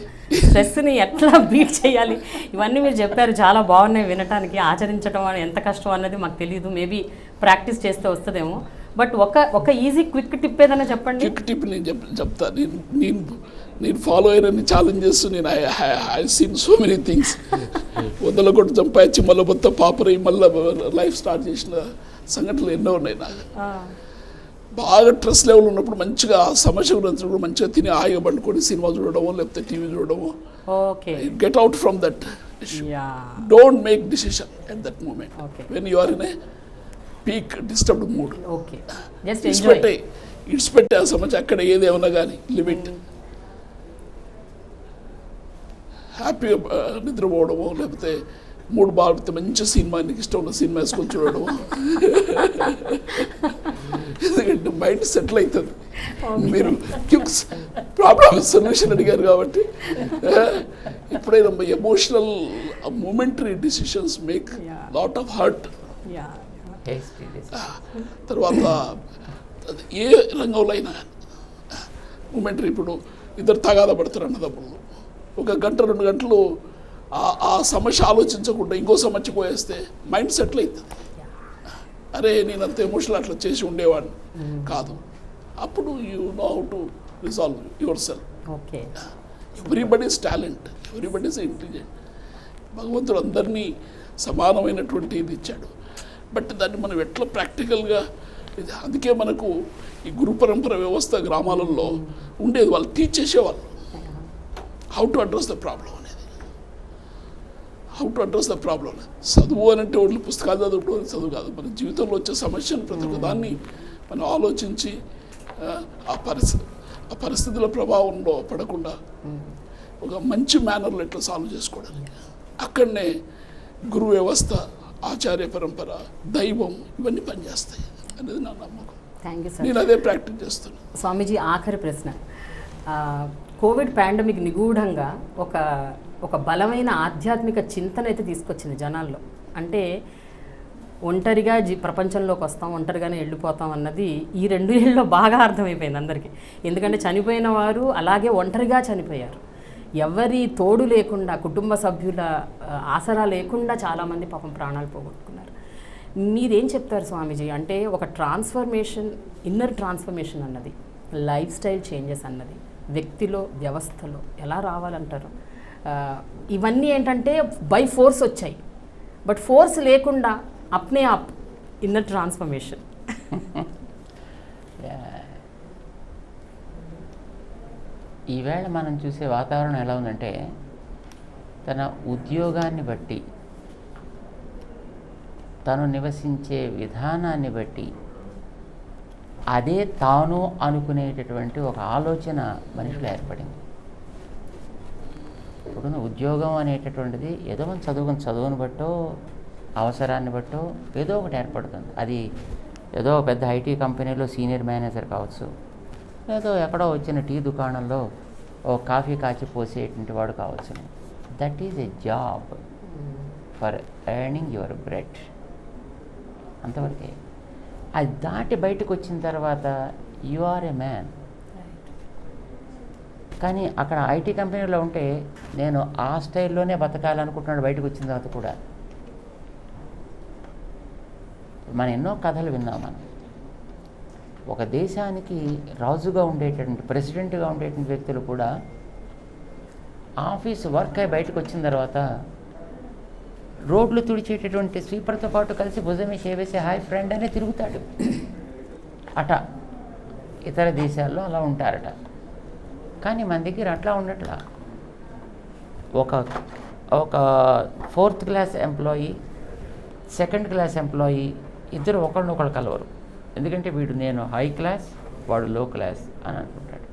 స్ట్రెస్ని ఎట్లా బీట్ చేయాలి. ఇవన్నీ మీరు చెప్పారు, చాలా బాగున్నాయి వినటానికి. ఆచరించడం ఎంత కష్టం అన్నది మాకు తెలియదు, మేబీ ప్రాక్టీస్ చేస్తే వస్తుందేమో. బట్ ఒక ఈజీ క్విక్ టిప్ ఏదైనా చెప్పండి. క్విక్ టిప్ నేను చెప్తా. నేను ఫాలో అయినని ఛాలెంజెస్ నేను I seen so many things. వందల కొట్టు సంపాదించి మళ్ళీ మొత్తం పాపరై మళ్ళీ లైఫ్ స్టార్ట్ చేసిన సంఘటనలు ఎన్నో ఉన్నాయి నాకు. బాగా స్ట్రెస్ లెవెల్ ఉన్నప్పుడు మంచిగా ఆ సమస్య గురించి మంచిగా తిని హాయిగా పండుకొని సినిమా చూడడమో లేకపోతే టీవీ చూడడమో. Okay. Get out from that issue. Don't make decision at that moment. Okay. When you are in a peak disturbed mood. Okay. Just enjoy. It's పెట్టే ఆ సమస్య అక్కడ ఏదేమన్నా కానీ లిమిట్. హ్యాపీగా నిద్రపోవడమో లేకపోతే మూడు బాగుంటే మంచి సినిమా నీకు ఇష్టం ఉన్న సినిమా వేసుకొని చూడడము. ఎందుకంటే మైండ్ సెటిల్ అవుతుంది. మీరు ప్రాబ్లమ్ సొల్యూషన్ అడిగారు కాబట్టి ఎప్పుడైనా emotional momentary decisions make lot of hurt. తర్వాత ఏ రంగంలో అయినా మూమెంటరీ, ఇప్పుడు ఇద్దరు తగాద పడతారు అన్నదమ్ములు, 1 గంట 2 గంటలు ఆ సమస్య ఆలోచించకుండా ఇంకో సమస్య పోయేస్తే మైండ్ సెటిల్ అవుతుంది. అరే నేను అంత ఎమోషనల్ అట్లా చేసి ఉండేవాడిని కాదు. అప్పుడు you know how to resolve your self. Okay. Everybody's talent, everybody's intelligent. భగవంతుడు అందరినీ సమానమైనటువంటి ఇది ఇచ్చాడు. బట్ దాన్ని మనం ఎట్లా ప్రాక్టికల్గా, అందుకే మనకు ఈ గురు పరంపర వ్యవస్థ గ్రామాలలో ఉండేది. వాళ్ళు టీచ్ చేసేవాళ్ళు how to address the problem అనేది. How to address the problem. చదువు అని అంటే ఓన్లీ పుస్తకాలు చదువుకోవడం చదువు కాదు. మన జీవితంలో వచ్చే సమస్యను ప్రతి ఒక్క దాన్ని మనం ఆలోచించి ఆ పరిస్థితుల ప్రభావంలో పడకుండా ఒక మంచి మేనర్లో ఎట్లా సాల్వ్ చేసుకోవడానికి అక్కడనే గురు వ్యవస్థ, ఆచార్య పరంపర, దైవం ఇవన్నీ పనిచేస్తాయి అనేది నా నమ్మకం. Thank you sir. నేను అదే ప్రాక్టీస్ చేస్తున్నాను. స్వామీజీ, ఆఖరి ప్రశ్న. కోవిడ్ పాండమిక్ నిగూఢంగా ఒక బలమైన ఆధ్యాత్మిక చింతన అయితే తీసుకొచ్చింది జనాల్లో. అంటే ఒంటరిగా ప్రపంచంలోకి వస్తాం, ఒంటరిగానే వెళ్ళిపోతాం అన్నది ఈ 2 ఏళ్ళలో బాగా అర్థమైపోయింది అందరికీ. ఎందుకంటే చనిపోయిన వారు అలాగే ఒంటరిగా చనిపోయారు. ఎవరి తోడు లేకుండా, కుటుంబ సభ్యుల ఆసరా లేకుండా చాలామంది పాపం ప్రాణాలు పోగొట్టుకున్నారు. మీరేం చెప్తారు స్వామీజీ? అంటే ఒక ట్రాన్స్ఫర్మేషన్, ఇన్నర్ ట్రాన్స్ఫర్మేషన్ అన్నది, లైఫ్ స్టైల్ చేంజెస్ అన్నది వ్యక్తిలో, వ్యవస్థలో ఎలా రావాలంటారు? ఇవన్నీ ఏంటంటే బై ఫోర్స్ వచ్చాయి. బట్ ఫోర్స్ లేకుండా అప్నే అప్ ఇన్నర్ ట్రాన్స్ఫర్మేషన్. ఈవేళ మనం చూసే వాతావరణం ఎలా ఉందంటే, తన ఉద్యోగాన్ని బట్టి, తను నివసించే విధానాన్ని బట్టి అదే తాను అనుకునేటటువంటి ఒక ఆలోచన మనిషిలో ఏర్పడింది. ఇప్పుడు ఉద్యోగం అనేటటువంటిది ఏదో మనం చదువుని బట్టో, అవసరాన్ని బట్టో ఏదో ఒకటి ఏర్పడుతుంది. అది ఏదో పెద్ద ఐటీ కంపెనీలో సీనియర్ మేనేజర్ కావచ్చు, ఏదో ఎక్కడో వచ్చిన టీ దుకాణంలో ఓ కాఫీ కాచి పోసేటువంటి వాడు కావచ్చు. That is a job for earning your bread, అంతవరకే. అది దాటి బయటకు వచ్చిన తర్వాత యు ఆర్ ఎ మ్యాన్. కానీ అక్కడ ఐటీ కంపెనీలో ఉంటే నేను ఆ స్టైల్లోనే బతకాలనుకుంటున్నాడు బయటకు వచ్చిన తర్వాత కూడా. మనం ఎన్నో కథలు విన్నాం. మనం ఒక దేశానికి రాజుగా ఉండేటటువంటి, ప్రెసిడెంట్గా ఉండేటువంటి వ్యక్తులు కూడా ఆఫీస్ వర్క్ అయి బయటకు వచ్చిన తర్వాత రోడ్లు తుడిచేటటువంటి స్వీపర్తో పాటు కలిసి భుజమే చేవేసే హాయ్ ఫ్రెండ్ అనే తిరుగుతాడు. అట ఇతర దేశాల్లో అలా ఉంటారట. కానీ మన దగ్గర అట్లా ఉండట్లా. ఒక 4th class employee, 2nd class employee ఇద్దరు ఒకరినొకరు కలవరు. ఎందుకంటే వీడు నేను హై క్లాస్, వాడు లో క్లాస్ అని అనుకుంటాడు.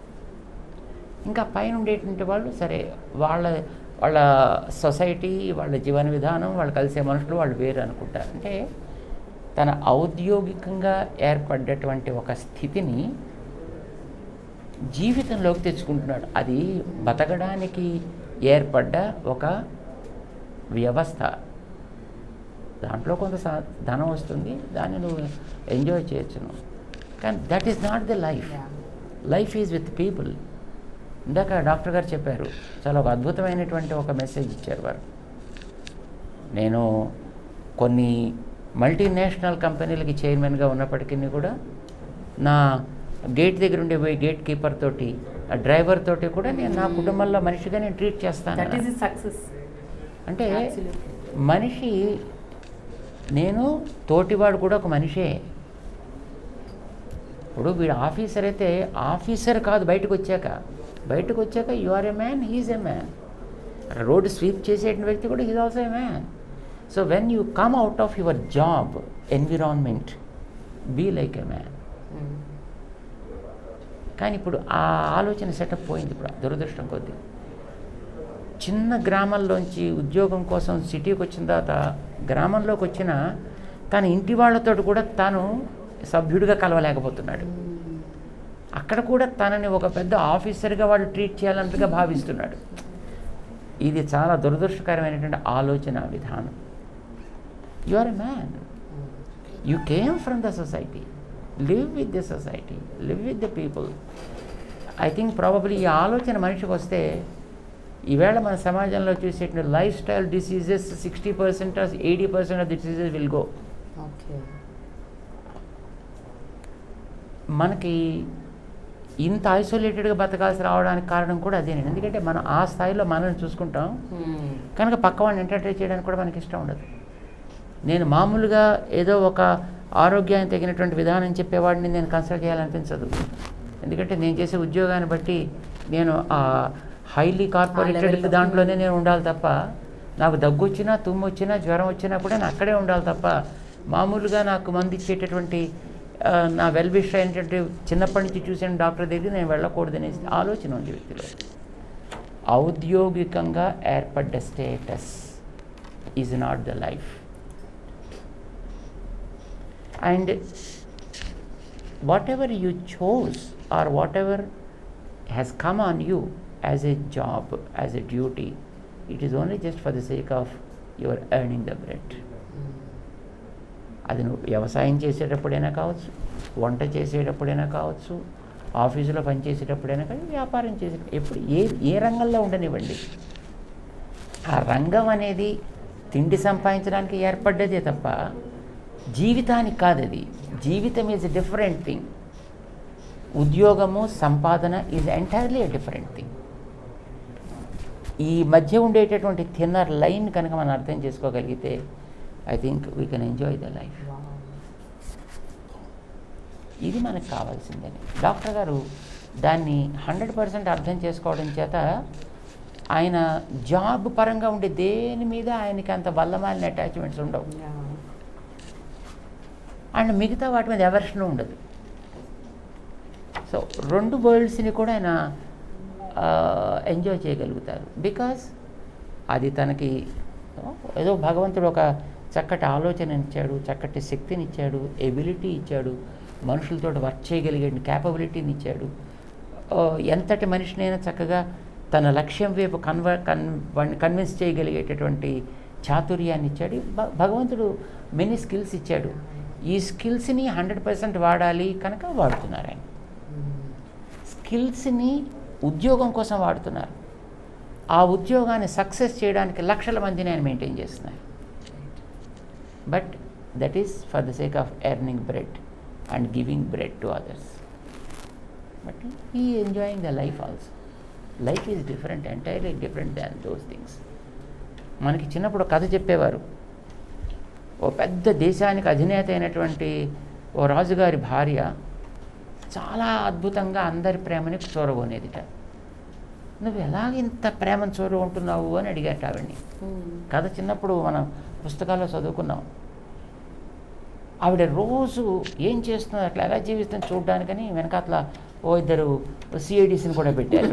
ఇంకా పైన ఉండేటువంటి వాళ్ళు సరే వాళ్ళ సొసైటీ, వాళ్ళ జీవన విధానం, వాళ్ళు కలిసే మనుషులు వాళ్ళు వేరు అనుకుంటారు. అంటే తన ఔద్యోగికంగా ఏర్పడ్డటువంటి ఒక స్థితిని జీవితంలోకి తెచ్చుకుంటున్నాడు. అది బతకడానికి ఏర్పడ్డ ఒక వ్యవస్థ. దాంట్లో కొంత ధనం వస్తుంది, దాన్ని నువ్వు ఎంజాయ్ చేయొచ్చును. కానీ that is not the life. Life is with people. ఇందాక డాక్టర్ గారు చెప్పారు, చాలా ఒక అద్భుతమైనటువంటి ఒక మెసేజ్ ఇచ్చారు వారు. నేను కొన్ని మల్టీనేషనల్ కంపెనీలకి చైర్మన్గా ఉన్నప్పటికీ కూడా నా గేట్ దగ్గర ఉండే పోయి గేట్ కీపర్ తోటి, ఆ డ్రైవర్ తోటి కూడా నేను నా కుటుంబంలో మనిషిగా నేను ట్రీట్ చేస్తాను. That is success. అంటే మనిషి, నేను తోటివాడు కూడా ఒక మనిషే. ఇప్పుడు వీడు ఆఫీసర్ అయితే ఆఫీసర్ కాదు, బయటకు వచ్చాక you are a man, he's a man. రోడ్డు స్వీప్ చేసే వ్యక్తి కూడా he's also a man. So when you come out of your job environment, be like a man. కానీ ఇప్పుడు ఆ ఆలోచన సెటప్ పోయింది. ఇప్పుడు దురదృష్టం కొద్దీ చిన్న గ్రామంలోంచి ఉద్యోగం కోసం సిటీకి వచ్చిన తర్వాత, గ్రామంలోకి వచ్చిన తన ఇంటి వాళ్ళతో కూడా తాను సభ్యుడిగా కలవలేకపోతున్నాడు. అక్కడ కూడా తనని ఒక పెద్ద ఆఫీసర్గా వాడు ట్రీట్ చేయాలన్నట్టుగా భావిస్తున్నాడు. ఇది చాలా దురదృష్టకరమైనటువంటి ఆలోచన విధానం. You are a man, you came from the society, live with the society, live with the people. I think probably ఈ ఆలోచన మనిషికి వస్తే ఈవేళ మన సమాజంలో చూసేటువంటి life style diseases 60% or 80% of diseases will go. Okay. మనకి ఇంత ఐసోలేటెడ్గా బతకాల్సి రావడానికి కారణం కూడా అదేనండి. ఎందుకంటే మనం ఆ స్థాయిలో మనల్ని చూసుకుంటాం కనుక పక్కవాడిని ఎంటర్టైన్ చేయడానికి కూడా మనకి ఇష్టం ఉండదు. నేను మామూలుగా ఏదో ఒక ఆరోగ్యానికి తగినటువంటి విధానం చెప్పేవాడిని నేను కన్సల్ట్ చేయాలనిపించదు. ఎందుకంటే నేను చేసే ఉద్యోగాన్ని బట్టి నేను ఆ హైలీ కార్పొరేటెడ్ దాంట్లోనే నేను ఉండాలి తప్ప, నాకు దగ్గు వచ్చినా, తుమ్ము వచ్చినా, జ్వరం వచ్చినా కూడా నేను అక్కడే ఉండాలి తప్ప, మామూలుగా నాకు మందు ఇచ్చేటటువంటి నా వెల్ విష్ అయినటువంటి చిన్నప్పటి నుంచి చూసిన డాక్టర్ దగ్గర నేను వెళ్ళకూడదనే ఆలోచన ఉంది వ్యక్తిలో. ఔద్యోగికంగా ఏర్పడ్డ status is not the life. And what ever you chose or what ever has come on you as a job, as a duty, it is only just for the sake of your earning the bread. అది నువ్వు వ్యవసాయం చేసేటప్పుడైనా కావచ్చు, వంట చేసేటప్పుడైనా కావచ్చు, ఆఫీసులో పనిచేసేటప్పుడైనా కానీ, వ్యాపారం చేసే ఎప్పుడు ఏ రంగంలో ఉండనివ్వండి, ఆ రంగం అనేది తిండి సంపాదించడానికి ఏర్పడ్డదే తప్ప జీవితానికి కాదు. అది జీవితం ఈజ్ ఎ డిఫరెంట్ థింగ్. ఉద్యోగము, సంపాదన is entirely a different thing. ఈ మధ్య ఉండేటటువంటి థిన్నర్ లైన్ కనుక మనం అర్థం చేసుకోగలిగితే I think we can enjoy the life. ఇది మనకు కావాల్సిందని డాక్టర్ గారు దాన్ని 100% అర్థం చేసుకోవడం చేత ఆయన జాబ్ పరంగా ఉండే దేని మీద ఆయనకి అంత బల్లమాలిన అటాచ్మెంట్స్ ఉండవు. అండ్ మిగతా వాటి మీద ఎవర్షన్ ఉండదు. సో రెండు వరల్డ్స్ని కూడా ఆయన ఎంజాయ్ చేయగలుగుతారు. బికాజ్ అది తనకి ఏదో భగవంతుడు ఒక చక్కటి ఆలోచన ఇచ్చాడు, చక్కటి శక్తిని ఇచ్చాడు, ఎబిలిటీ ఇచ్చాడు, మనుషులతో వర్క్ చేయగలిగే క్యాపబిలిటీని ఇచ్చాడు. ఎంతటి మనిషినైనా చక్కగా తన లక్ష్యం వైపు కన్విన్స్ చేయగలిగేటటువంటి చాతుర్యాన్ని ఇచ్చాడు. భగవంతుడు మెనీ స్కిల్స్ ఇచ్చాడు. ఈ స్కిల్స్ని 100% వాడాలి కనుక వాడుతున్నారు. ఆయన స్కిల్స్ని ఉద్యోగం కోసం వాడుతున్నారు. ఆ ఉద్యోగాన్ని సక్సెస్ చేయడానికి లక్షల మందిని ఆయన మెయింటైన్ చేస్తున్నారు. But that is for the sake of earning bread and giving bread to others. But he enjoying the life also. Life is different, entirely different than those things. మనకి చిన్నప్పుడు కథ చెప్పేవారు. ఓ పెద్ద దేశానికి అధినేత అయినటువంటి ఓ రాజుగారి భార్య చాలా అద్భుతంగా అందరి ప్రేమని చూరగొనేదిట. నువ్వు ఎలాగ ఇంత ప్రేమను చూరగొంటున్నావు అని అడిగాట ఆవిడ్ని. కథ చిన్నప్పుడు మనం పుస్తకాల్లో చదువుకున్నాం. ఆవిడ రోజు ఏం చేస్తున్నారు, అట్లా ఎలా జీవిస్తుంది చూడడానికని వెనకాతల ఓ ఇద్దరు సిఐడిస్ని కూడా పెట్టారు.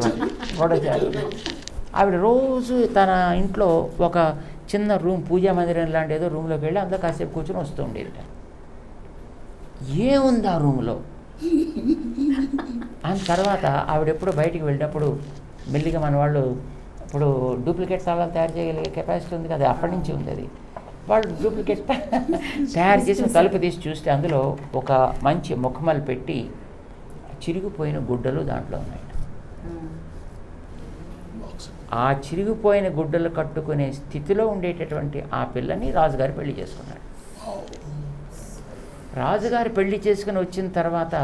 ఆవిడ రోజు తన ఇంట్లో ఒక చిన్న రూమ్, పూజా మందిరం లాంటి ఏదో రూమ్లోకి వెళ్ళి అందులో కాసేపు కూర్చొని వస్తూ ఉండేదిట. ఏముంది ఆ రూమ్లో అని తర్వాత ఆవిడెప్పుడు బయటికి వెళ్ళినప్పుడు మెల్లిగా మన వాళ్ళు ఇప్పుడు డూప్లికేట్ తాళాలు తయారు చేయగలిగే కెపాసిటీ ఉంది కదా, అప్పటి నుంచి ఉంది అది. వాళ్ళు డూప్లికేట్ తయారు చేసిన తలుపు తీసి చూస్తే అందులో ఒక మంచి ముఖమలు పెట్టి చిరిగిపోయిన గుడ్డలు దాంట్లో ఉన్నాయి. ఆ చిరిగిపోయిన గుడ్డలు కట్టుకునే స్థితిలో ఉండేటటువంటి ఆ పిల్లని రాజుగారు పెళ్లి చేసుకున్నాడు. రాజుగారు పెళ్లి చేసుకుని వచ్చిన తర్వాత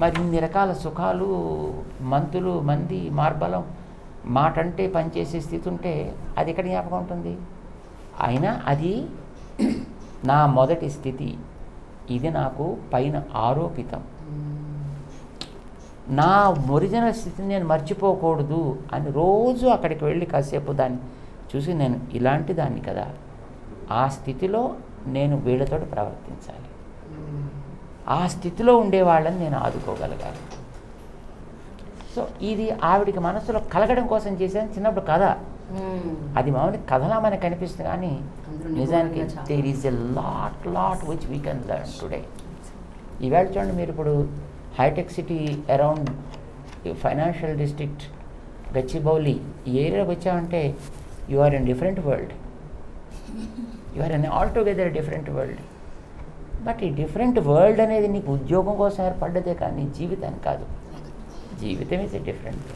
మరి ఇన్ని రకాల సుఖాలు, మంతులు, మంది, మార్బలం, మాట అంటే పనిచేసే స్థితి ఉంటే అది ఎక్కడ జ్ఞాపకం ఉంటుంది? అయినా అది నా మొదటి స్థితి, ఇది నాకు పైన ఆరోపితం, నా ఒరిజినల్ స్థితిని నేను మర్చిపోకూడదు అని రోజు అక్కడికి వెళ్ళి కాసేపు దాన్ని చూసి నేను ఇలాంటి దాన్ని కదా, ఆ స్థితిలో నేను వీళ్ళతో ప్రవర్తించాలి, ఆ స్థితిలో ఉండేవాళ్ళని నేను ఆదుకోగలగాలి. సో ఇది ఆవిడికి మనసులో కలగడం కోసం చేశాను చిన్నప్పుడు కథ. అది మామూలు కథలా మనకు కనిపిస్తుంది, కానీ నిజానికి there is a lot which we can learn today. ఈవేళ చూడండి, మీరు ఇప్పుడు hitech city around financial district Gachibowli ఈ ఏరియాకి వచ్చామంటే you are in different world, you are in all together different world. But ఈ డిఫరెంట్ వరల్డ్ అనేది నీకు ఉద్యోగం కోసం ఏర్పడ్డదే కానీ జీవితానికి కాదు. జీవితం ఈజ్ ఎ డిఫరెంట్.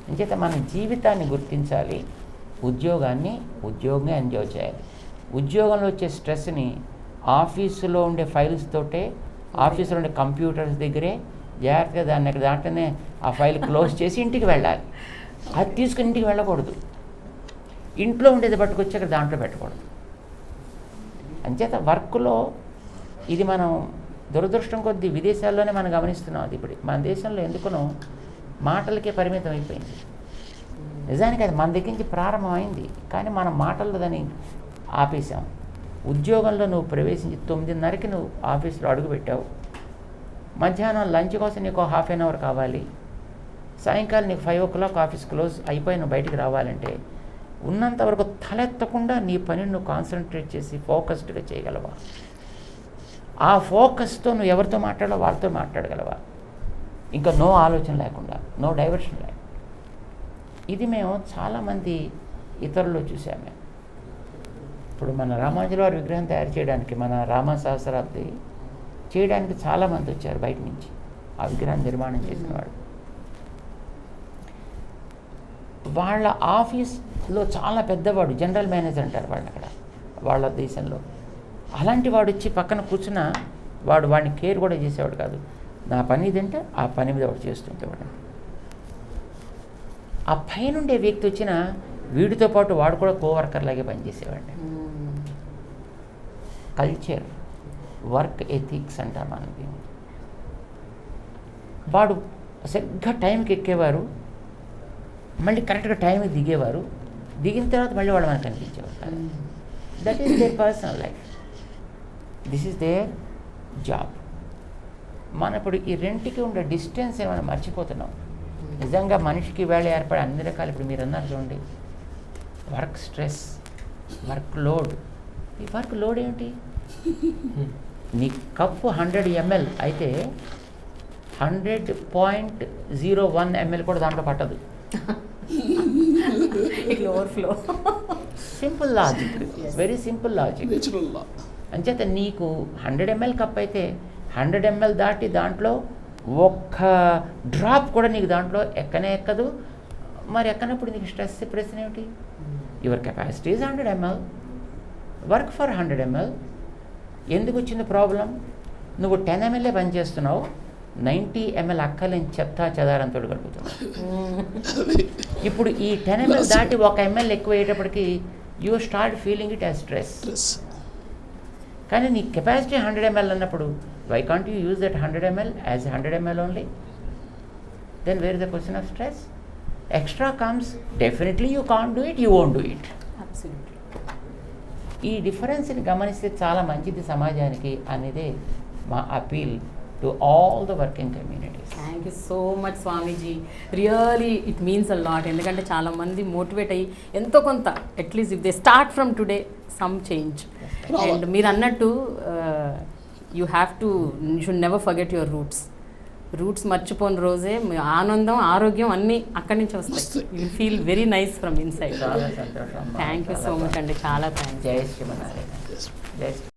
అంచేత మన జీవితాన్ని గుర్తించాలి, ఉద్యోగంగా ఎంజాయ్ చేయాలి. ఉద్యోగంలో వచ్చే స్ట్రెస్ని ఆఫీసులో ఉండే ఫైల్స్ తోటే, ఆఫీసులో ఉండే కంప్యూటర్స్ దగ్గరే జాగ్రత్తగా దాంట్లోనే ఆ ఫైల్ క్లోజ్ చేసి ఇంటికి వెళ్ళాలి. అది తీసుకుని ఇంటికి వెళ్ళకూడదు. ఇంట్లో ఉండేది పట్టుకొచ్చి అక్కడ దాంట్లో పెట్టకూడదు. అంచేత వర్క్లో ఇది మనం దురదృష్టం కొద్దీ విదేశాల్లోనే మనం గమనిస్తున్నాం. అది ఇప్పుడు మన దేశంలో ఎందుకునో మాటలకే పరిమితం అయిపోయింది. నిజానికి అది మన దగ్గర నుంచి ప్రారంభమైంది, కానీ మనం మాటల్లో దాన్ని ఆపేసాం. ఉద్యోగంలో నువ్వు ప్రవేశించి 9:30కి నువ్వు ఆఫీస్లో అడుగుపెట్టావు, మధ్యాహ్నం లంచ్ కోసం నీకు హాఫ్ అన్ అవర్ కావాలి, సాయంకాలం నీకు 5 o'clock ఆఫీస్ క్లోజ్ అయిపోయి నువ్వు బయటికి రావాలంటే ఉన్నంతవరకు తలెత్తకుండా నీ పనిని నువ్వు కాన్సన్ట్రేట్ చేసి ఫోకస్డ్గా చేయగలవా? ఆ ఫోకస్తో నువ్వు ఎవరితో మాట్లాడాలో వాళ్ళతో మాట్లాడగలవా? ఇంకా నో ఆలోచన లేకుండా, నో డైవర్షన్ లేకుండా. ఇది మేము చాలామంది ఇతరులు చూసాము. ఇప్పుడు మన రామానుజుల వారి విగ్రహం తయారు చేయడానికి, మన రామ సహస్రాబ్ది చేయడానికి చాలామంది వచ్చారు బయట నుంచి, ఆ విగ్రహాన్ని నిర్మాణం చేసిన వాళ్ళు. వాళ్ళ ఆఫీస్లో చాలా పెద్దవాడు, జనరల్ మేనేజర్ అంటారు వాళ్ళు అక్కడ వాళ్ళ దేశంలో. అలాంటి వాడు వచ్చి పక్కన కూర్చున్న వాడిని కేర్ కూడా చేసేవాడు కాదు. నా పని ఇదంటే ఆ పని మీద వాడు చేస్తుంటేవాడు. ఆ పైనుండే వ్యక్తి వచ్చిన వీడితో పాటు వాడు కూడా కోవర్కర్ లాగే పనిచేసేవాడిని. కల్చర్, వర్క్ ఎథిక్స్ అంటారు మనకి. వాడు సరిగ్గా టైంకి ఎక్కేవారు, మళ్ళీ కరెక్ట్గా టైంకి దిగేవారు, దిగిన తర్వాత మళ్ళీ వాళ్ళు మనకు కనిపించేవారు. That is their personal life, this is their job. మన ఇప్పుడు ఈ రెంట్కి ఉండే డిస్టెన్స్ ఏమైనా మర్చిపోతున్నాం. నిజంగా మనిషికి వేళ ఏర్పడే అన్ని రకాలు, ఇప్పుడు మీరు అన్నారు చూడండి, వర్క్ స్ట్రెస్, వర్క్ లోడ్. ఈ వర్క్ లోడ్ ఏంటి? నీ కప్పు 100 ml అయితే 100.01 ml కూడా దాంట్లో పట్టదు. Overflow. Simple logic, very simple logic. Natural law. అంచేత నీకు 100 ml కప్ అయితే 100 ml దాటి దాంట్లో ఒక్క డ్రాప్ కూడా నీకు దాంట్లో ఎక్కనే ఎక్కదు. మరి ఎక్కనప్పుడు నీకు స్ట్రెస్ ప్రశ్న ఏమిటి? Your capacity is 100 ml, work for 100 ml. ఎందుకు వచ్చింది ప్రాబ్లం? నువ్వు 10 ml పనిచేస్తున్నావు, 90 ml అక్కలేని చెత్త చెదారంతో గడుపుతున్నావు. ఇప్పుడు ఈ 10 ml దాటి 1 ml ఎక్కువ అయ్యేటప్పటికి you start feeling it as stress. కానీ నీ కెపాసిటీ 100 ml అన్నప్పుడు why can't you use that 100 ml as 100 ml only? Then where is the question of stress? Extra comes, definitely you can't do it, you won't do it. Absolutely. ఈ డిఫరెన్స్ని గమనిస్తే చాలా మంచిది సమాజానికి అనేదే మా appeal to all the working communities. Thank you so much Swamiji, really it means a lot. ఎందుకంటే చాలామంది motivate అయ్యి ఎంతో కొంత at least if they start from today some change. And మీరు అన్నట్టు you should never forget your roots మర్చిపోని రోజే మీ ఆనందం, ఆరోగ్యం అన్నీ అక్కడి నుంచి వస్తాయి. You feel very nice from inside. చాలా సంతోషం. థ్యాంక్ యూ సో మచ్ అండి, చాలా థ్యాంక్స్. జై శ్రీమన్నారాయణ. జై శ్రీ